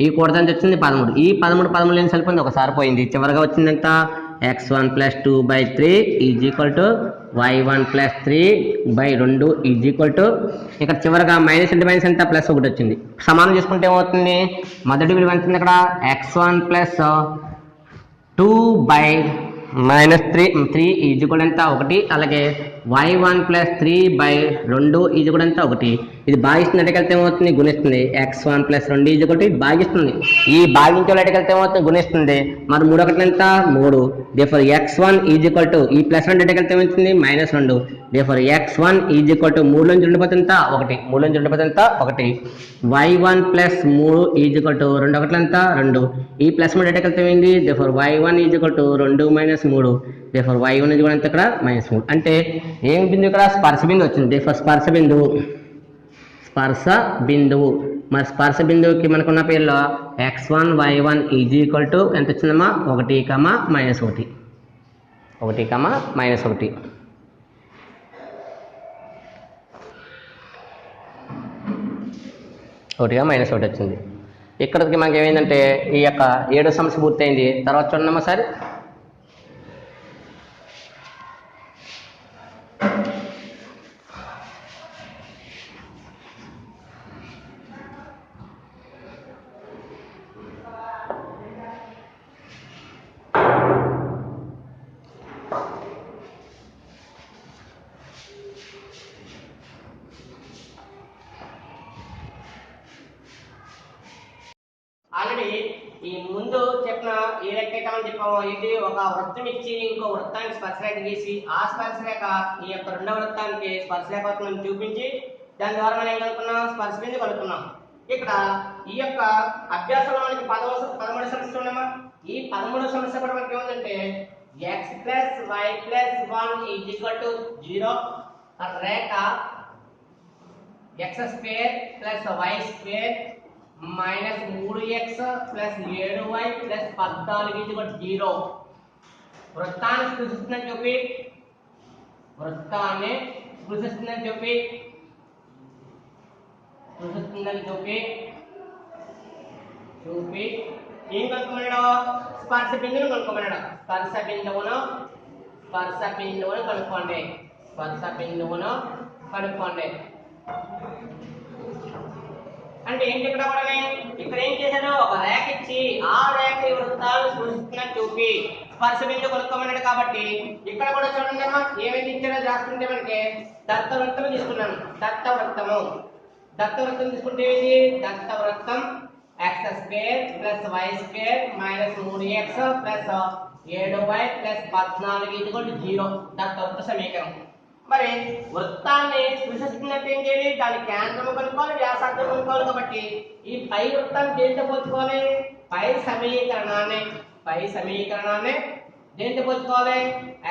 ఈ కూడత ఎంత వచ్చింది 13. ఈ 13 ఏం సరిపోయింది, ఒకసారి పోయింది. చివరిగా వచ్చింది ఎంత x1 plus 2 by 3 is equal to y1 plus 3 by 2 is equal to ఇక్కడ చివరిగా మైనస్ అంటే మైనస్ ఎంత +1 వచ్చింది. సమానం చేసుకుంటే ఏమవుతుంది, మొదటి విలువ ఎంత ఉంది, ఇక్కడ x1 plus 2 by -3 is equal ఎంత 1. అలాగే y1 plus 3 by 2 is equal ఎంత 1. ఇది భాగిస్తుంది, ఎటుకెళ్తే ఏమవుతుంది గుణిస్తుంది. x1 plus 2 is equal to ఇది భాగిస్తుంది. ఈ భాగించే ఎటుకెళ్తే ఏమవుతుంది గుణిస్తుంది. మరి 3 ఒకటి ఎంత 3. Therefore x1 is equal to ఈ ప్లస్ 2 ఎటుకెళ్తే ఏమవుతుంది -2. Therefore x1 is equal to 3 నుంచి 2 పోతే ఎంత 1. 3 నుంచి 2 పోతే ఎంత 1. y1 plus 3 is equal to 2 ఒకటి ఎంత 2. ఈ ప్లస్ 3 ఎటుకెళ్తే ఏమైంది. Therefore y1 is equal to 2 - 3. Therefore y1 is equal ఎంత ఇక్కడ -3. అంటే ఏం బిందువు ఇక్కడ స్పర్శ బిందువు వచ్చింది. దేర్ఫోర్ స్పర్శ బిందువు. మరి స్పర్శ బిందువుకి మనకున్న పేర్లో x1 y1 is equal to ఎంత వచ్చిందమ్మా 1, -1 -1 వచ్చింది. ఇక్కడికి మనకి ఏమైందంటే ఈ యొక్క 7వ సమస్య పూర్తయింది. తర్వాత చూడమ్మా సార్, ఆల్రెడీ ఈ ముందు చెప్పిన ఏ లెక్క మనం చెప్పాము, ఇది ఒక వృత్తం ఇచ్చి ఇంకో వృత్తానికి స్పర్శరేఖ గీసి ఆ స్పర్శరేఖ ఈ యొక్క రెండవ వృత్తానికి స్పర్శరేఖ చూపించి దాని ద్వారా మనం ఏం కనుక్కున్నాం, స్పర్శ బిందువు కనుక్కున్నాం. ఇక్కడ ఈ యొక్క అభ్యాసంలో మనకి 13వ సమస్య ఉన్నామా. ఈ 13వ సమస్య కూడా మనకి ఏముందంటే x plus y plus 1 is equal to 0 Rekha x square plus y square -3x plus 7y plus 14 is equal to 0. వృత్తాన్ని స్పృశిస్తుందని చెప్పి ఏం కనుక్కోమన్నాడు, స్పర్శ బిందువును కనుక్కోమన్నాడు. స్పర్శ బిందువును కనుక్కోండి. అంటే అంటే ఏంటి ఇక్కడ కూడా ఇక్కడ ఏం చేశాడు ఒక రేఖ ఇచ్చి ఆ రేఖ ఈ వృత్తాలను సూచిస్తున్నట్టు చూపి స్పర్శ బిందువు కొనుక్కోమన్నాడు కాబట్టి ఇక్కడ కూడా చూడండి అమ్మా ఏమైతే ఇచ్చాడో రాసుకుంటే మనకి దత్తవృత్తం తీసుకున్నాను దత్తవృత్తం తీసుకుంటే ఏంటి దత్తవృత్తం x square plus y square minus 3x plus 7y plus 14 ఇది 0 దత్తవృత్త సమీకరణం. మరి వృత్తాన్ని సూచిస్తున్నట్టు ఏం చేయాలి దాని కేంద్రము కనుక్కోవాలి వ్యాసార్థం కనుక్కోవాలి కాబట్టి ఈ పై వృత్తాన్ని దేంతో పోల్చుకోవాలి పై సమీకరణాన్ని దేంతో పోల్చుకోవాలి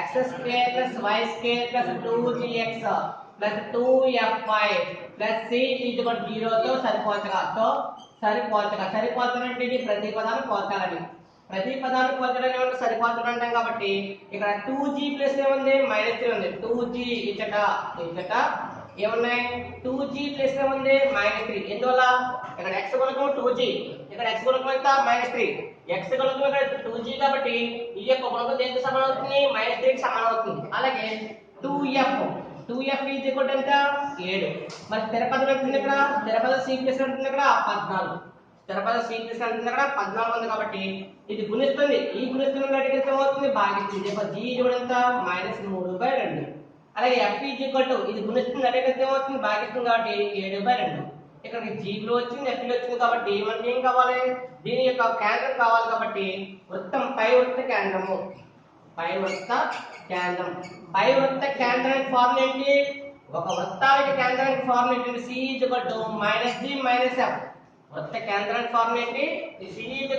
x square plus y square plus 2gx plus 2fy plus c 0 తో సరిపోల్చగా ఇది ప్రతి పదాన్ని పోల్చాలని ప్రతి పదాన్ని పోల్చడానికి మనం సరిపోల్చడం అంటాం కాబట్టి ఇక్కడ 2g ప్లస్ ఏముంది -3 ఉంది 2g ఇచ్చట ఏమున్నాయి 2g ప్లస్ ఏముంది -3 ఎందువల్ల ఇక్కడ x గుణకం 2g ఇక్కడ x గుణకం ఎంత -3 x గుణకం ఇక్కడ 2g కాబట్టి ఈ యొక్క గుణకం దేనికి సమానం అవుతుంది -3 కి సమానం అవుతుంది. అలాగే 2f ఈజ్ ఈక్వల్ టు ఎంత 7 మరి స్థిర పదం ఎంత ఉంది ఇక్కడ స్థిర పదం c ప్లస్ ఉంటుంది ఇక్కడ 14 స్థిర పదం c ప్లస్ ఉంటుంది ఇక్కడ 14 ఉంది కాబట్టి ఇది గుణిస్తుంది ఈ గుణిస్తున్న వాటికి ఎంత అవుతుంది భాగిస్తుంది g ఈజ్ ఎంత -3/2 అలాగే f ఈజ్ ఈక్వల్ టు ఇది గుణిస్తుంది అంటే ఎంత అవుతుంది భాగిస్తుంది కాబట్టి 7/2 ఇక్కడ g లో వచ్చింది f లో వచ్చింది కాబట్టి మనకి ఏం కావాలి దీని యొక్క కేంద్రం కావాలి కాబట్టి వృత్తం పై వృత్త కేంద్రము పై వృత్త కేంద్రానికి ఫార్ములా ఏంటి ఒక వృత్తానికి కేంద్రానికి ఫార్ములా ఏంటి c g f వృత్త కేంద్రానికి ఫార్ములా ఏంటి c g f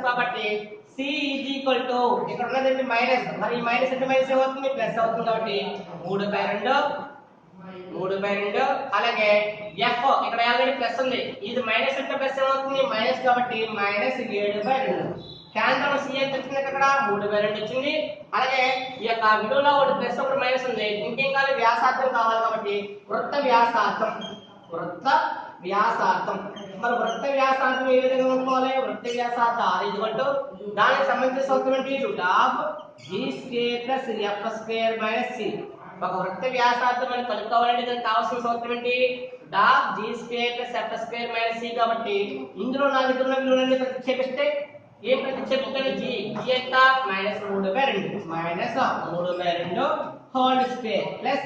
కాబట్టి c ఇక్కడ ఉన్నదండి మైనస్ మరి మైనస్ అంటే మైనస్ అవుతుంది ప్లస్ అవుతుంది కాబట్టి 3/2 అలాగే f ఇక్కడ ఆల్రెడీ ప్లస్ ఉంది ఇది మైనస్ అంటే ప్లస్ ఏమవుతుంది మైనస్ కాబట్టి -7/2 కేంద్రం c ఎంత వచ్చింది ఇక్కడ 3/2 వచ్చింది. అలాగే ఈ యొక్క విలువలో ఒకటి ప్లస్ ఒకటి మైనస్ ఉంది ఇంకేం కావాలి వ్యాసార్థం కావాలి కాబట్టి వృత్త వ్యాసార్థం మరి వృత్త వ్యాసార్థం ఏ విధంగా కనుక్కోవాలి వృత్త వ్యాసార్థం r దానికి సంబంధించిన సూత్రం ఏంటి g² + f² - c ఒక వృత్త వ్యాసార్థం అని కనుక్కోవాలంటే దానికి కావాల్సిన సూత్రం ఏంటి g² + f² - c కాబట్టి ఇందులో నా దగ్గర ఉన్న విలువలన్నీ ప్రతిక్షేపిస్తే ఏం ప్రతిక్షేపిస్తాను g ఎంత -3/2 హోల్ స్క్వేర్ ప్లస్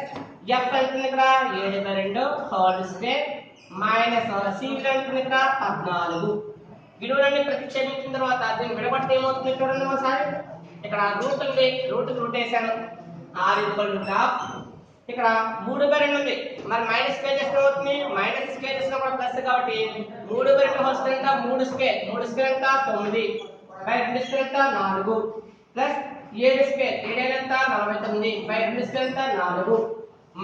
f ఎంత ఇక్కడ 7/2 హోల్ స్క్వేర్ మైనస్ c ఎంత ఇక్కడ 14 విలువలన్నీ ప్రతిక్షేపించిన తర్వాత దీన్ని విడగొడితే ఏమవుతుంది చూడండి ఒకసారి ఇక్కడ రూట్ ఉంది రూట్ వేసాను r ఇక్కడ 3/2 ఉంది మరి మైనస్ స్క్వేర్ చేస్తే ఏమవుతుంది మైనస్ స్క్వేర్ చేసినా కూడా ప్లస్ కాబట్టి 3/2 హోల్ స్క్వేర్ ఎంత 3 స్క్వేర్ ఎంత 9 బై 2 స్క్వేర్ ఎంత 4 ప్లస్ 7 స్క్వేర్ 7 ఎంత 49 బై 2 స్క్వేర్ ఎంత 4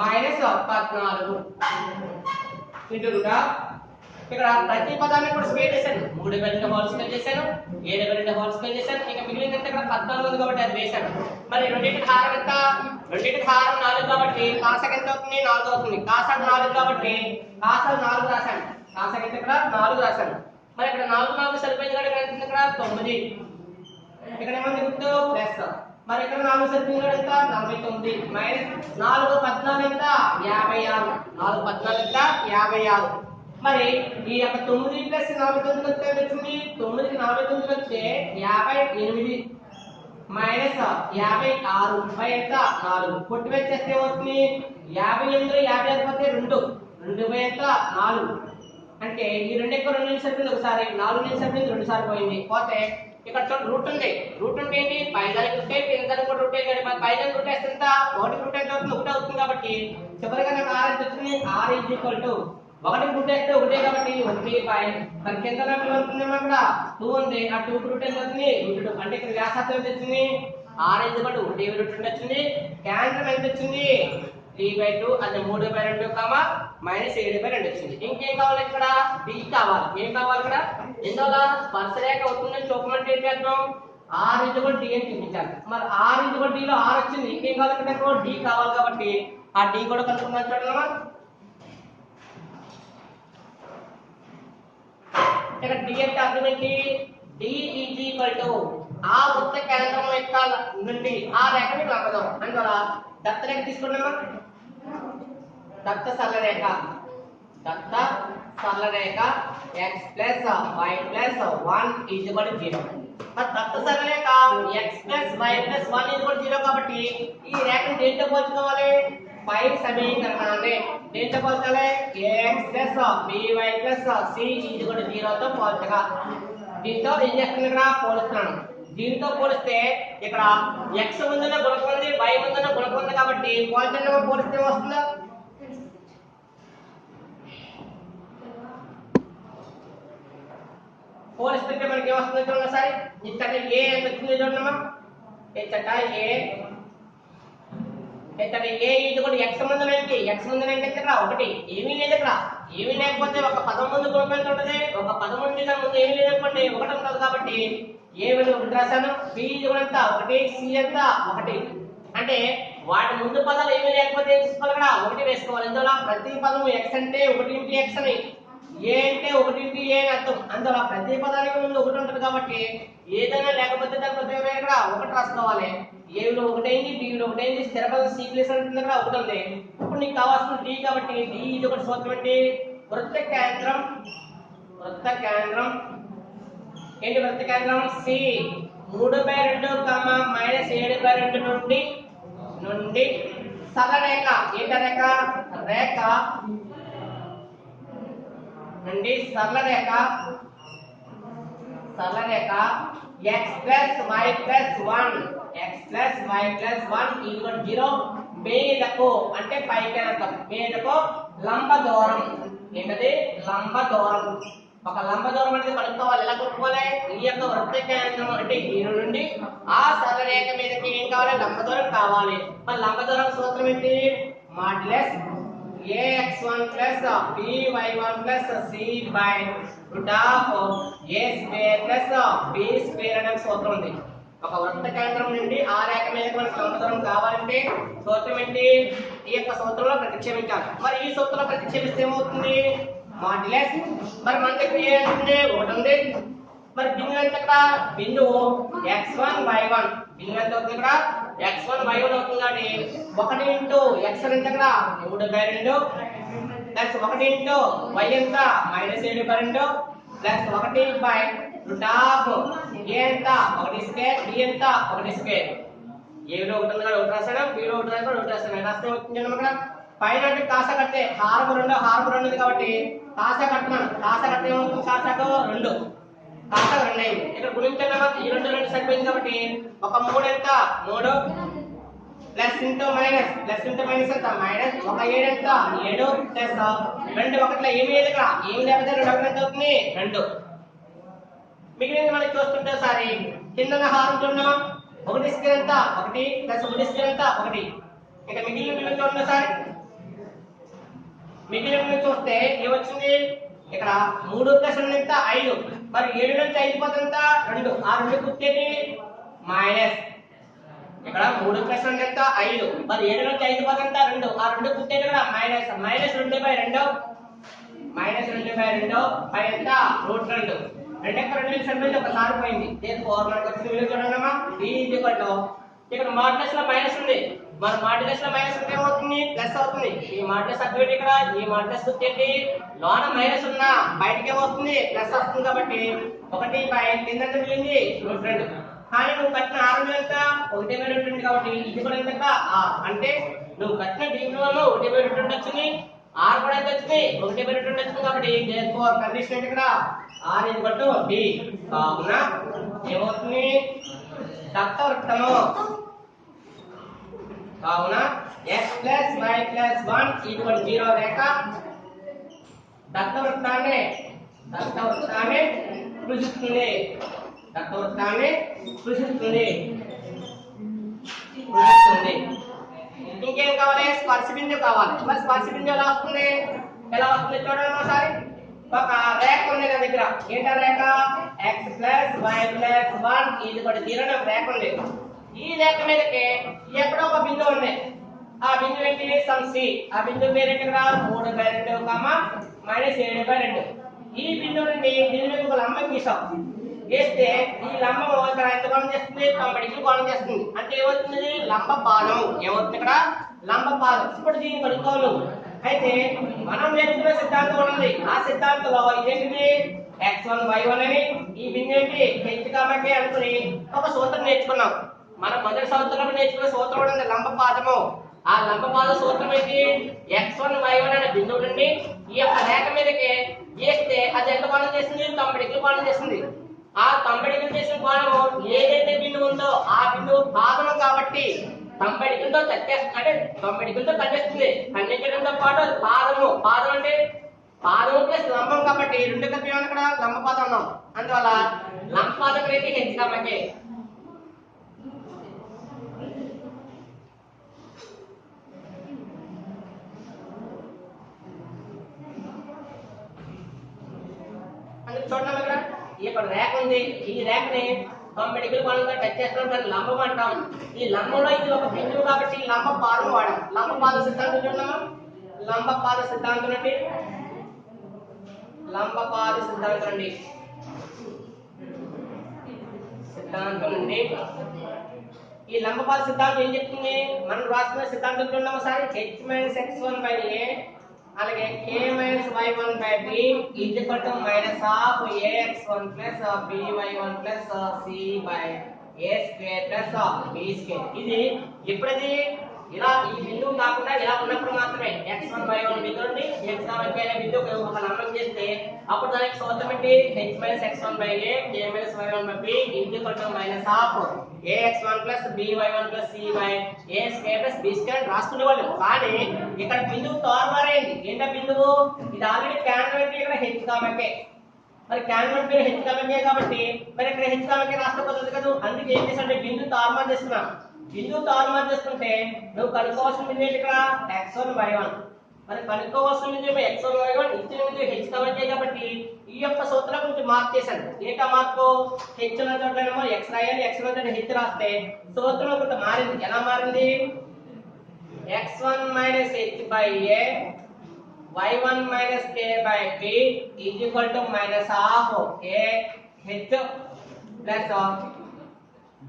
మైనస్ 14 ఇంటూ ఇక్కడ ప్రతి పదాన్ని కూడా స్క్వేర్ చేశాను 3/2 హోల్ స్క్వేర్ చేశాను 7/2 హోల్ స్క్వేర్ చేశాను ఇక మిగిలింది ఎంత ఇక్కడ 14 ఉంది కాబట్టి అది వేశాను మరి రెండింటికి హారం ఎంత రెండింటికి హారం 4 కాబట్టి కాసక్ ఎంత అవుతుంది 4 అవుతుంది కాసక్ 4 కాబట్టి కాసక్ 4 రాశాను కాసక్ ఎంత ఇక్కడ 4 రాశాను మరి ఇక్కడ 4 సరిపోయింది కాబట్టి ఎంత ఇక్కడ 9 ఇక్కడ ఏమంది గుర్తు ప్లస్ మరి ఇక్కడ 4 సరిపోయింది ఎంత 49 మైనస్ 4 14 ఎంత 56 4 14 ఎంత 56 మరి ఈ యొక్క 9 + 49 వస్తే వచ్చింది 9 కి 49 వస్తే 58 మైనస్ 56 బై ఎంత 4 పొట్టు వేస్తే ఏమవుతుంది 58 56 పోతే 2 బై ఎంత 4 అంటే ఈ 2 ఎక్కువ 2 నుంచి సరిపోయింది ఒకసారి 4 నుంచి సరిపోయింది 2 సార్లు పోయింది పోతే ఇక్కడ చూడండి రూట్ ఉంది ఏంటి పైదానికి రూట్ కింద దానికి కూడా రూట్ అయ్యాడు మరి పైదానికి రూట్ వేస్తే ఎంత ఒకటి రూట్ ఎంత అవుతుంది 1 అవుతుంది కాబట్టి చివరిగా నాకు r ఎంత వచ్చింది r = 1 రూట్ వేస్తే 1 కాబట్టి 1/5 మరి కింద నాకు ఉంటుంది అక్కడ 2 ఉంది ఆ 2 కి రూట్ ఎంత అవుతుంది √2 అంటే ఇక్కడ వ్యాసార్థం ఎంత వచ్చింది r = 1 √2 వచ్చింది కేంద్రం ఎంత వచ్చింది 3/2 అంటే 3/2 -7/2 వచ్చింది. ఇంకేం కావాలి ఇక్కడ d కావాలి ఏం కావాలి ఇక్కడ ఎందువల్ల స్పర్శరేఖ అవుతుందని చూపమంటే ఏం చేద్దాం r = d అని చూపించాలి మరి r = d లో r వచ్చింది ఇంకేం కావాలి ఇక్కడ d కావాలి కాబట్టి ఆ d కూడా కనుక్కున్నాను చూడండి ఇక్కడ d అంటే అర్థం ఏంటి d = ఆ వృత్త కేంద్రం యొక్క నుండి ఆ రేఖని లంబదూరం అందువల్ల దత్త రేఖ తీసుకున్నామా దత్త సరళ రేఖ దత్త సరళ రేఖ x plus y plus 1 is equal to 0. మరి దత్త సరళ రేఖ x plus y plus 1 is equal to 0 కాబట్టి ఈ రేఖను దేంతో పోల్చుకోవాలి? పై సమీకరణాన్ని దేంతో పోల్చాలి? ax plus by plus c is equal to 0 తో పోల్చగా. దీంతో ఏం చేస్తున్నాను? ఇక్కడ పోలుస్తున్నాను. దీంతో పోలిస్తే ఇక్కడ x ముందున్న గుణకం ఉంది, y ముందున్న గుణకం ఉంది కాబట్టి పోల్చినప్పుడు పోలిస్తే వస్తుందా? పోలిస్తే మనకి ఏమొస్తుందో చూడండి ఒకసారి. ఇక్కడ ఏ ఎంత వచ్చిందో చూడమ్మా. ఇక్కడ ఏ ఇది కూడా x ముందున ఏంటి? x ముందున ఏంటి? ఇక్కడ ఒకటి ఏమీ లేదు. ఇక్కడ ఏమీ లేకపోతే ఒక పదం ముందు గుణకం ఎంత ఉంటుంది? ఒక పదం ముందు ముందు ఏమీ లేదనుకోండి ఒకటి ఉంటుంది కాబట్టి ఏ విలువ ఒకటి రాశాను. b ఇది కూడా ఎంత? ఒకటి, c ఎంత? ఒకటి. అంటే వాటి ముందు పదాలు ఏమీ లేకపోతే ఏం చేసుకోవాలి? ఇక్కడ ఒకటి వేసుకోవాలి. ఇందులో ప్రతి పదము x అంటే 1 × x అని, ఏ అంటే 1 × a అని అర్థం. అందులో ప్రతి పదానికి ముందు ఒకటి ఉంటుంది కాబట్టి ఏదైనా లేకపోతే దాని ప్రత్యేకత ఇక్కడ ఒకటి రాసుకోవాలి. ఏ విలువ ఒకటైంది, b విలువ ఒకటైంది, స్థిర పదం c ప్లస్ అంటుంది ఇక్కడ ఒకటి ఉంది. ఇప్పుడు నీకు కావాల్సిన d కాబట్టి d ఇది ఒకటి సూత్రం ఏంటి? వృత్త కేంద్రం ఏంటి? వృత్త కేంద్రం c 3/2 -7/2 నుండి సరళ రేఖ ఏంట రేఖ నుండి సరళ రేఖ x plus y plus 1 equal 0 మీదకు అంటే పైకి అర్థం. మీదకు లంబ దూరం. ఏంటది? లంబ దూరం. ఒక లంబ దూరం అనేది కనుక్కోవాలి. ఎలా కనుక్కోవాలి? ఈ యొక్క వృత్త కేంద్రం అంటే ఈ నుండి ఆ సరళ రేఖ మీదకి ఏం కావాలి? లంబ దూరం కావాలి. మరి లంబ దూరం సూత్రం ఏంటి? Modulus ax1 plus by1 plus c by root of a square plus b square అనే సూత్రం ఉంది. ఒక వృత్త కేంద్రం నుండి ఆ రేఖ మీదకి మనకు లంబ దూరం కావాలంటే సూత్రం ఏంటి? ఈ యొక్క సూత్రంలో ప్రతిక్షేపించాలి. మరి ఈ సూత్రంలో ప్రతిక్షేపిస్తే ఏమవుతుంది? మాడ్యులస్. మరి మన దగ్గర ఏంటంటే ఒకటి ఉంది. మరి బిందువు ఎంత? ఇక్కడ బిందువు x1 y1 బిందువు ఎంత అవుతుంది? ఇక్కడ x1 y1 అవుతుంది కాబట్టి 1 ఇంటూ x ఎంత? ఇక్కడ 3/2 ప్లస్ 1 ఇంటూ y ఎంత? -7/2 ప్లస్ 1/√a ఎంత? 1 స్క్వేర్, b ఎంత? 1 స్క్వేర్. ఏ విలువ ఒకటి ఉంది కదా ఒకటి రాశాను, b విలువ ఒకటి రాశాను, ఒకటి రాశాను. రాస్తే అవుతుంది అన్నమాట. పైన కాస కడితే హారము 2 ఉంది కాబట్టి కాస కడుతున్నాను. కాస కడితే ఏమవుతుంది? కాసకు 2 కాసకు 2 అయింది. ఇక్కడ గుణించాను. ఈ 2 సరిపోయింది కాబట్టి ఒక 3 ఎంత? 3 ప్లస్ ఇంటూ మైనస్ ఎంత? మైనస్ 1 7 ఎంత? 7 ప్లస్ 2 ఒకటిలో ఏమి లేదు. ఇక్కడ ఏమి లేకపోతే 2 ఒకటి ఎంత అవుతుంది? 2. మిగిలింది మనకి చూస్తుంటే ఒకసారి కింద హారం చూద్దాం. 1 స్క్వేర్ ఎంత? 1 ప్లస్ 1 స్క్వేర్ ఎంత? 1. ఇంకా మిగిలిన విలువ చూడండి సార్. మిగిలిన విలువ చూస్తే ఏమొచ్చింది? ఇక్కడ 3 ప్లస్ 2 ఎంత? 5. మరి 7 నుంచి 5 పోతుంది ఎంత? 2. ఆ 2 గుర్తేంటి? మైనస్. ఇక్కడ 3 ప్లస్ 2 ఎంత? 5. మరి 7 నుంచి 5 పోతుంది ఎంత? 2. ఆ 2 గుర్తేంటి? ఇక్కడ మైనస్. -2/2 పై ఎంత? √2. 2 సరిపోయింది. ఒకసారి పోయింది. మనకు వచ్చిన విలువ చూడండి. b ఇక్కడ మాడ్యులస్ లో మైనస్ ఉంది. మన మాడ్యులస్ లో మైనస్ ఉంటే ఏమవుతుంది? ప్లస్ అవుతుంది. ఈ మాడ్యులస్ అక్కడ ఇక్కడ ఈ మాడ్యులస్ గుర్తేంటి? లోన మైనస్ ఉన్నా బయటకి ఏమవుతుంది? ప్లస్ వస్తుంది కాబట్టి 1/2 కింద మిగిలింది √2. కానీ నువ్వు కట్టిన r విలువ ఎంత? 1/2 కాబట్టి ఇది కూడా ఎంత? r. అంటే నువ్వు కట్టిన d విలువలో 1/2 వచ్చింది. r కూడా ఎంత వచ్చింది? 1/2 వచ్చింది కాబట్టి కండిషన్ ఏంటి? ఇక్కడ r d. కావున ఏమవుతుంది? దత్తవృత్తము. కావున x plus y plus 1 equal 0 రేఖ దత్తవృత్తాన్ని సృష్టిస్తుంది. ఇంకేం కావాలి? స్పర్శ బిందువు కావాలి. మరి స్పర్శ బిందువు ఎలా వస్తుంది చూడండి ఒకసారి. ఒక రేఖ ఉంది నా దగ్గర. ఏంటా రేఖ? x plus y plus 1 equal 0 అనే ఒక రేఖ ఉంది. ఈ రేఖ మీదకి ఎక్కడో ఒక బిందువు ఉంది. ఆ బిందువు ఏంటి? Some c. ఆ బిందువు పేరు ఏంటి? ఇక్కడ 3/2 -7/2. ఈ బిందువు నుండి దీనికి ఒక లంబం గీసాం. గీస్తే ఈ లంబం ఇక్కడ ఎంత కోణం చేస్తుంది? 90 డిగ్రీలు కోణం చేస్తుంది. అంటే ఏమవుతుంది? లంబ పాదం. ఏమవుతుంది? ఇక్కడ లంబ పాదం. ఇప్పుడు దీన్ని కనుక్కోవాలి. అయితే మనం నేర్చుకున్న సిద్ధాంతం ఉంది, ఆ సిద్ధాంతంలో ఇదేంటిది x1 y1 అని ఈ బిందు ఏంటి h, k అనుకుని ఒక సూత్రం నేర్చుకున్నాం. మనం మొదటి సంవత్సరంలో నేర్చుకున్న సూత్రం ఉంది లంబపాదము. ఆ లంబపాద సూత్రం ఏంటి x1 y1 అనే బిందువు నుండి ఈ యొక్క రేఖ మీదకి గీస్తే అది ఎంత కోణం చేస్తుంది 90 డిగ్రీల కోణం చేస్తుంది. ఆ 90 డిగ్రీలు చేసిన కోణము ఏదైతే బిందువు ఉందో ఆ బిందువు పాదము కాబట్టి 90 డిగ్రీలతో తగ్గేస్తుంది, అంటే 90 డిగ్రీలతో ఖండిస్తుంది. ఖండించడంతో పాటు అది పాదము, పాదం అంటే పాదము ప్లస్ లంబం కాబట్టి రెండు కలిపి ఇక్కడ లంబపాదం ఉన్నాం. అందువల్ల లంబపాదం రేఖ h, k. చూడండి ఇక్కడ రేఖ ఉంది, ఈ రేఖని 90 డిగ్రీల కోణంతో టచ్ చేస్తాం, దాన్ని లంబం అంటాం. ఈ లంబంలో ఇది ఒక బిందువు కాబట్టి లంబ పాదం వాడాం. లంబపాద సిద్ధాంతం చూడమ్మా, లంబపాద సిద్ధాంతం నుండి లంబపాద సిద్ధాంతం నుండి ఈ లంబపాద సిద్ధాంతం ఏం చెప్తుంది, మనం రాసుకున్న సిద్ధాంతం చూడమ్మా ఒకసారి h - x1 / a అలాగే k - y1 / b is equal to minus of ax1 plus by1 plus c by a square plus b square. ఇది ఎప్పుడది ఇలా ఈ బిందువు కాకుండా ఇలా ఉన్నప్పుడు మాత్రమే x1 y1 బిందువు నుండి x, k అనే బిందువుకు ఒక లంబం చేస్తే అప్పుడు దానికి సూత్రం ఏంటి h - x1 / a k - y1 / b is equal to minus of ax1 plus by1 plus c by a square plus b square రాసుకునే వాళ్ళు. కానీ ఇక్కడ బిందువు తారుమారైంది. ఏంటో బిందువు ఇది ఆల్రెడీ కేంద్రం ఏంటి ఇక్కడ h, k. మరి కేంద్రం పేరు h, k కాబట్టి మరి ఇక్కడ h, k రాష్ట్ర పద్ధతి కదా. అందుకే ఏం చేసామంటే బిందువు తారుమారు చేస్తున్నాం. బిందువు తారుమారు చేసుకుంటే నువ్వు కనుక్కోవాల్సిన బిందువు ఏంటి ఇక్కడ x1 y1. మరి కనుక్కోవాల్సిన బిందువు x1 y1 ఇచ్చిన బిందువు h, k కాబట్టి ఈ యొక్క సూత్రం కొంచెం మార్క్ చేశాను. ఏంటా మార్పు h ఉన్న చోట్లేమో x రాయాలి, x ఉన్న చోట h రాస్తే సూత్రం కొంత మారింది. ఎలా మారింది x1 - h / a y1 - k / b is equal to minus of a h plus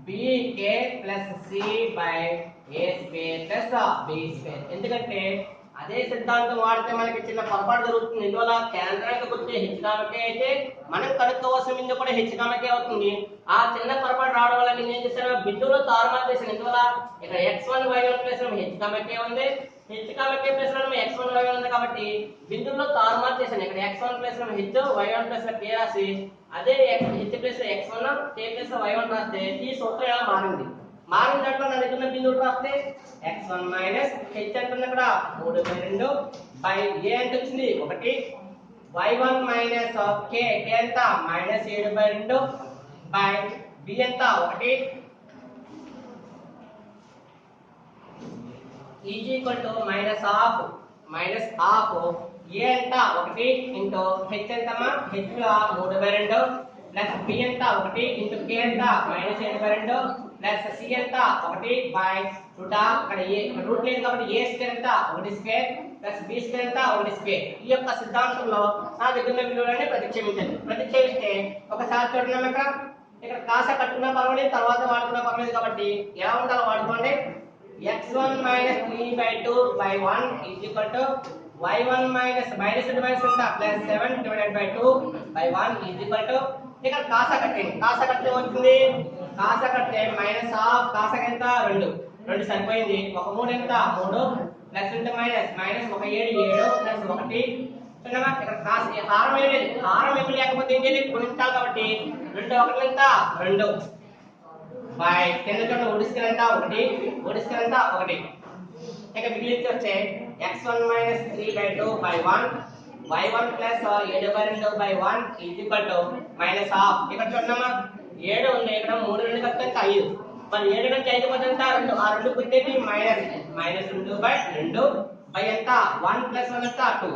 b k plus c by a square plus b square. ఎందుకంటే అదే సిద్ధాంతం వాడితే మనకి చిన్న పొరపాటు జరుగుతుంది. ఇందువల్ల కేంద్రానికి వచ్చే h, k అయితే మనం కనుక్కోవాల్సిన బిందువు కూడా h, k అవుతుంది. ఆ చిన్న పొరపాటు రావడం వల్ల నేను ఏం చేశాను బిందువులో తారుమారు చేశాను. ఇందువల్ల ఇక్కడ x1 y1 plus h, k ఉంది, h, k plus x1 y1 ఉంది కాబట్టి బిందువులో తారుమారు చేశాను. ఇక్కడ x1 plus h y1 plus k రాసి అదే h plus x1 k plus y1 రాస్తే ఈ సూత్రం ఎలా మారింది. మారిన దాంట్లో నా దగ్గర బిందువు రాస్తే x1 మైనస్ h అంటుంది ఇక్కడ 3/2 బై a ఎంత వచ్చింది 1 y1 మైనస్ k ఎంత -7/2 బై b ఎంత 1 is equal to minus half a ఎంత 1 ఇంటూ h ఎంతమ్మా h లో 3/2 ప్లస్ b ఎంత 1 ఇంటూ k ఎంత -7/2 ప్లస్ c ఎంత 1 బై రూట్ ఇక్కడ a రూట్ లేదు కాబట్టి a స్క్వేర్ ఎంత 1 స్క్వేర్ ప్లస్ b స్క్వేర్ ఎంత 1 స్క్వేర్. ఈ యొక్క సిద్ధాంతంలో నా దగ్గర ఉన్న విలువలని ప్రతిక్షేపించండి. ప్రతిక్షేపిస్తే ఒకసారి చూడండి ఇక్కడ కాస కట్టుకున్నా పర్వాలేదు, తర్వాత వాడుకున్నా పర్వాలేదు కాబట్టి ఎలా ఉండాలో వాడుకోండి. x1 - 3/2 by 1 is equal to y1 minus ఎంత plus 7/2 by 1 is equal to ఇక్కడ కాస కట్టండి. కాస కడితే వచ్చింది కాస కడితే మైనస్ హాఫ్ కాస ఎంత 2 సరిపోయింది. ఒక 3 ఎంత 3 ప్లస్ ఇంటూ మైనస్ ఒక 7 ప్లస్ 1 చూడమ్మా ఇక్కడ కాస హారం ఏమి లేదు, హారం ఏమి లేకపోతే ఏం చేయాలి గుణించాలి కాబట్టి 2 1 ఎంత 2 బై కింద చూడండి ఒడిస్కెల్ ఎంత 1 ఇక మిగిలింది వచ్చే x1 - 3/2 by 1 y1 plus 7/2 by 1 is equal to minus half. ఇక్కడ చూడమ్మా 7 ఉంది, ఇక్కడ 3 2 కలిపితే 5. మరి 7 నుంచి 5 పోతే ఎంత 2, ఆ 2 పుట్టేది -2/2 బై ఎంత 1 + 1 ఎంత 2.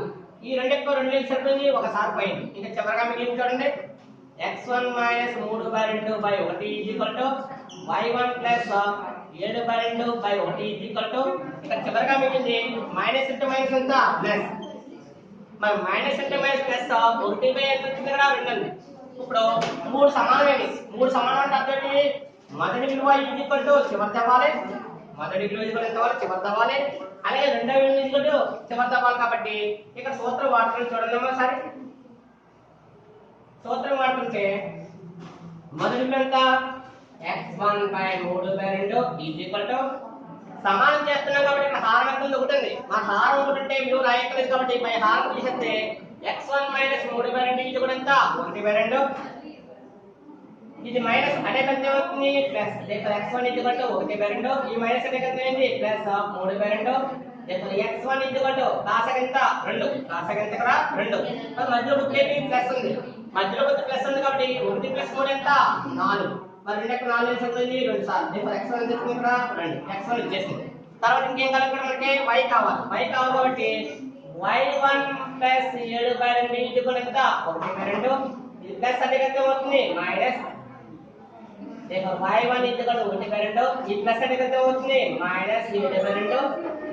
ఈ 2 ఎక్కువ 2 సరిపోయింది, ఒకసారి పోయింది. ఇంకా చివరగా మిగిలింది చూడండి x1 - 3/2 by 1 is equal to y1 plus 7/2 by 1 is equal to ఇక్కడ చివరగా మిగిలింది మైనస్ ఇంటూ మైనస్ ఎంత ప్లస్. మరి మైనస్ ఇంటూ మైనస్ ప్లస్ 1/2 ఎంత వచ్చింది కదా 2 ఉంది. ఇప్పుడు 3 సమానమైనవి. 3 సమానం అంటే అర్థం ఏంటి మొదటి విలువ ఈజ్ ఈక్వల్ టు చివరి తవ్వాలి, మొదటి విలువ ఈజ్ ఈక్వల్ ఎంత చివరి తవ్వాలి అలాగే రెండవ బిందువు ఈక్వల్ టు చివరి తపాలి కాబట్టి ఇక్కడ సూత్రం వాడుకుని చూడండి ఒకసారి. సూత్రం వాడుకుంటే మొదటి ఎంత x1 by 3/2 is equal to సమానం చేస్తున్నాం కాబట్టి ఇక్కడ హారం ఎంత ఉంటుంది, మా హారం ఒకటి ఉంటే విలువ రాయక్కలేదు కాబట్టి పై హారం తీసేస్తే x1 మైనస్ 3/2 ఇది కూడా ఎంత 1/2 ఇది మైనస్ అంటే ఎంత అవుతుంది ప్లస్ x1 ఈక్వల్ టు 1/2 ఈ మైనస్ అంటే ఎంత అయింది ప్లస్ 3/2 x1 ఈక్వల్ టు కాసగ ఎంత 2 కాసగ ఎంత ఇక్కడ 2 మరి మధ్యలో గుర్తేంటి ప్లస్ ఉంది, మధ్యలో గుర్తు ప్లస్ ఉంది కాబట్టి 1 ప్లస్ 3 ఎంత 4 మరి 2 కి 4 ఎంత 2 సార్లు x1 ఎంత వచ్చింది ఇక్కడ 2 x1 ఇచ్చేసింది. తర్వాత ఇంకేం కావాలి ఇక్కడ మనకి y కావాలి, y కావాలి కాబట్టి y1 ప్లస్ 7/2 ఈక్వల్ ఎంత 1/2 ఇది ప్లస్ అంటే ఎంత అవుతుంది మైనస్ देखो y1 इक्वल टू 1/2 ఈ ప్లస్ అంటే ఎంత అవుతుంది మైనస్ 7/2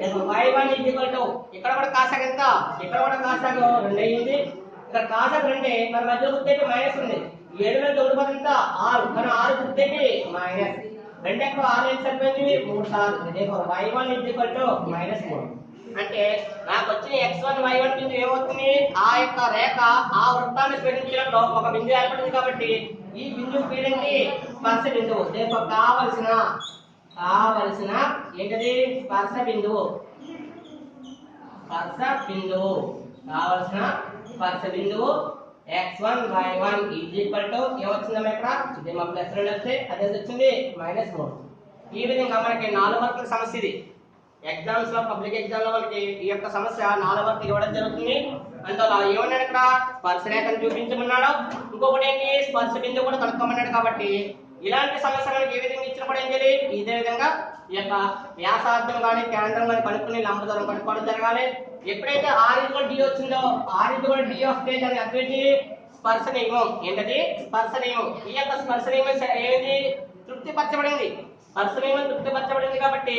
देखो y1 इक्वल टू ఇక్కడ కూడా కాసాగ ఎంత ఇక్కడ కూడా కాసాగ 2 అయ్యింది, ఇక్కడ కాసాగ 2 మరి మధ్యలో గుర్తేటి మైనస్ ఉంది 7 లో 9 పోతే ఎంత 6 మన 6 గుర్తేటి మైనస్ 2 ఎక్కువ 6 ఎంత సరిపోయింది 3 సార్లు देखो y1 इक्वल टू -3 అంటే నాకు వచ్చిన x1 y1 బిందువు ఏమవుతుంది ఆ యొక్క రేఖ ఆ వృత్తాన్ని స్పర్శించినప్పుడు ఒక బిందువు ఏర్పడింది కాబట్టి ఈ బిందువు పేరేంటి స్పర్శ బిందువు. దేనికి కావలసిన ఏంటది స్పర్శ బిందువు, కావలసిన స్పర్శ బిందువు x1 y1 is equal to ఏమొచ్చిందమ్మా ఇక్కడ ఇది మా ప్లస్ 2 వస్తే అదే వచ్చింది -3. ఈ విధంగా మనకి 4 మార్కుల సమస్య ఇది. ఎగ్జామ్స్ లో పబ్లిక్ ఎగ్జామ్ లో మనకి ఈ యొక్క సమస్య 4 మార్కులు ఇవ్వడం జరుగుతుంది. అంటే అలా ఏమన్నాడు ఇక్కడ స్పర్శ రేఖను చూపించమన్నాడు, ఇంకొకటి ఏంటి స్పర్శ బిందువు కూడా కనుక్కోమన్నాడు. కాబట్టి ఇలాంటి సమస్య మనకి ఏ విధంగా ఇచ్చినా కూడా ఏం చేయాలి ఇదే విధంగా ఈ యొక్క వ్యాసార్థం కానీ కేంద్రం కానీ కనుక్కుని లంబ దూరం కనుక్కోవడం జరగాలి. ఎప్పుడైతే r = d వచ్చిందో r = d వస్తే దాని అర్థం ఏంటి స్పర్శ నియమం. ఏంటది స్పర్శ నియమం. ఈ యొక్క స్పర్శ నియమం ఏది తృప్తిపరచబడింది, స్పర్శ నియమం తృప్తిపరచబడింది కాబట్టి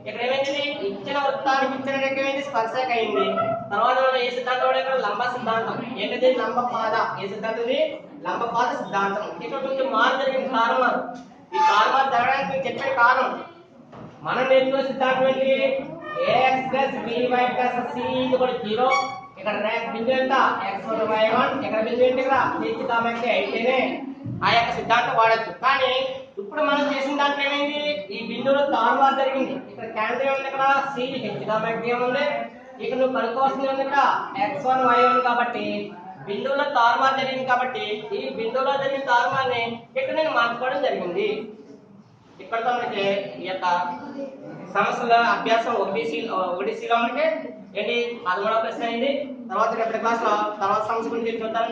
ఇక్కడ ఏమైంది ఇచ్చిన వృత్తానికి ఇచ్చిన రేఖ ఏమైంది స్పర్శ అయింది. తర్వాత మనం ఏ సిద్ధాంతం ఇక్కడ లంబ సిద్ధాంతం ఏంటది లంబ పాద ఏ సిద్ధాంతం ఇది లంబ పాద సిద్ధాంతం. ఇక్కడ కొంచెం మార్పు జరిగింది కారణం, ఈ కారణం జరగడానికి నేను చెప్పే కారణం మనం నేర్చుకునే సిద్ధాంతం ఏంటి ax + by + c = 0 ఇక్కడ రేఖ బిందువు ఎంత x1 y1 ఇక్కడ బిందువు ఏంటి ఇక్కడ h అయితేనే ఆ యొక్క సిద్ధాంతం వాడచ్చు. కానీ ఇప్పుడు మనం చేసిన దాంట్లో ఏమైంది ఈ బిందువులో తారుమారు జరిగింది. ఇక్కడ కేంద్రం ఉంది ఇక్కడ c h ఉంది, ఇక్కడ నువ్వు కనుక్కోవాల్సింది ఉంది ఇక్కడ x1 y1 కాబట్టి బిందువులో తారుమారు జరిగింది కాబట్టి ఈ బిందువులో జరిగిన తారుమారుని ఇక్కడ నేను మార్చుకోవడం జరిగింది. ఇక్కడతో మనకి ఈ యొక్క సమస్యల అభ్యాసం 1C లో మనకి ఏంటి 13వ ప్రశ్న అయింది. తర్వాత రేపటి క్లాస్ లో తర్వాత సమస్య గురించి చూద్దాం.